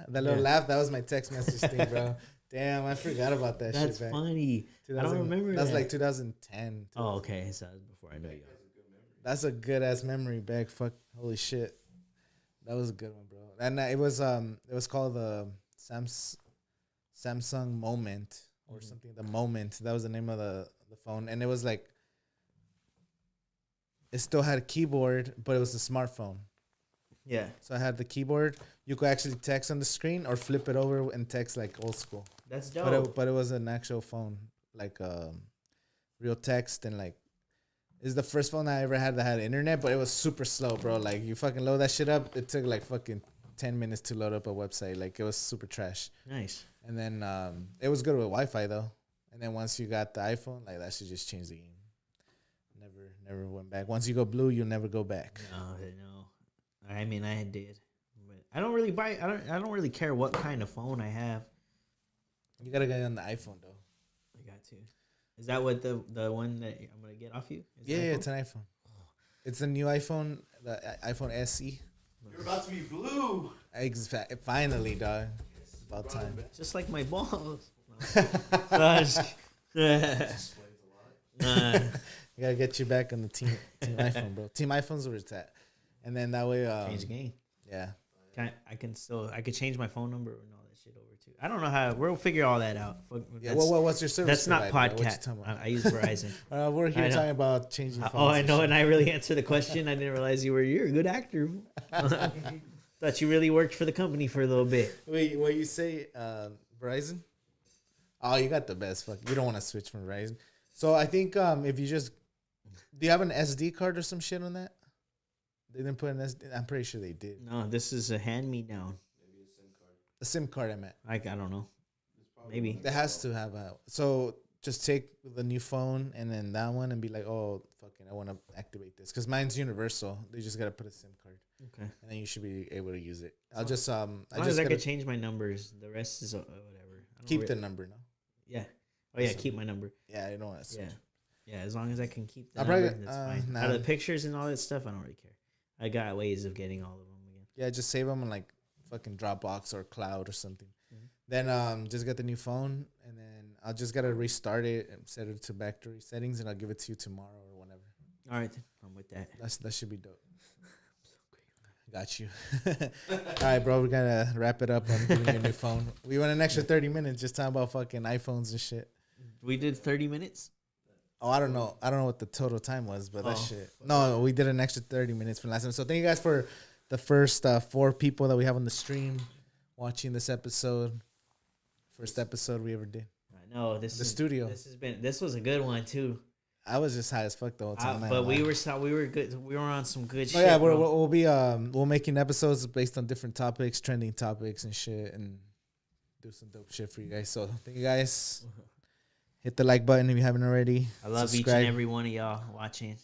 That little laugh, that was my text message thing, bro. Damn, I forgot about that shit. That's funny. I don't remember that. That's like 2010. Oh, okay. So that was before I knew you. That's a good ass memory, Beck. Fuck, holy shit, that was a good one, bro. And it was called the Samsung Moment or something. The Moment, that was the name of the phone, and it was like it still had a keyboard, but it was a smartphone. Yeah. So I had the keyboard. You could actually text on the screen or flip it over and text like old school. That's dope. But it was an actual phone, like real text, and like it's the first phone I ever had that had internet, but it was super slow, bro. Like you fucking load that shit up, it took like fucking 10 minutes to load up a website. Like it was super trash. Nice. And then it was good with Wi-Fi though. And then once you got the iPhone, like that should just change the game. Never went back. Once you go blue, you'll never go back. No. I mean, I did, but I don't really buy. I don't really care what kind of phone I have. You gotta get on the iPhone though. I got to. Is that what the one that I'm gonna get off you? Yeah, it's an iPhone. It's the new iPhone, the iPhone SE. You're about to be blue. Finally, dog. About time. Just like my balls. No, Explains a lot. I gotta get you back on the team iPhone, bro. Team iPhone's where it's at. And then that way, change the game. yeah. I could change my phone number and all that shit over too. I don't know how. We'll figure all that out. Yeah. What's your service? That's not provider? What you podcast. talking about? I use Verizon. We're here talking about changing phones. Oh, I know, shit. and I really answered the question. I didn't realize you're a good actor. Thought you really worked for the company for a little bit. Wait, what you say? Verizon? Oh, you got the best. Fuck, you don't want to switch from Verizon. So I think if you just, do you have an SD card or some shit on that? They didn't put an SD. I'm pretty sure they did. No, this is a hand me down. Maybe a SIM card. A SIM card, I meant. I don't know. Maybe. It has to have a. So just take the new phone and then that one and be like, oh, fucking, I want to activate this. Because mine's universal. They just got to put a SIM card. Okay. And then you should be able to use it. I'll just, As long as I could change my numbers, the rest is whatever. I don't keep the number, no? Yeah. Oh, yeah, keep my number. Yeah, I don't want to switch. Yeah, as long as I can keep the I'll number, probably- that's fine. nah. Out of the pictures and all that stuff, I don't really care. I got ways of getting all of them again. Yeah, just save them on like fucking Dropbox or cloud or something. Mhm. Then just get the new phone and then I'll just gotta restart it and set it to factory settings and I'll give it to you tomorrow or whenever. All right, I'm with that. That should be dope. Got you. All right, bro. We gotta wrap it up on giving you a new phone. We went an extra 30 minutes just talking about fucking iPhones and shit. We did 30 minutes. Oh, I don't know. I don't know what the total time was, but that Oh. shit. No, we did an extra 30 minutes from last time. So thank you guys for the first 4 people that we have on the stream watching this episode. First episode we ever did. I know this The is, studio. This was a good one too. I was just high as fuck the whole time. But we were good. We were on some good Oh shit. yeah, bro. we'll be making episodes based on different topics, trending topics and shit, and do some dope shit for you guys. So thank you guys. Hit the like button if you haven't already. I love each Subscribe. and every one of y'all watching.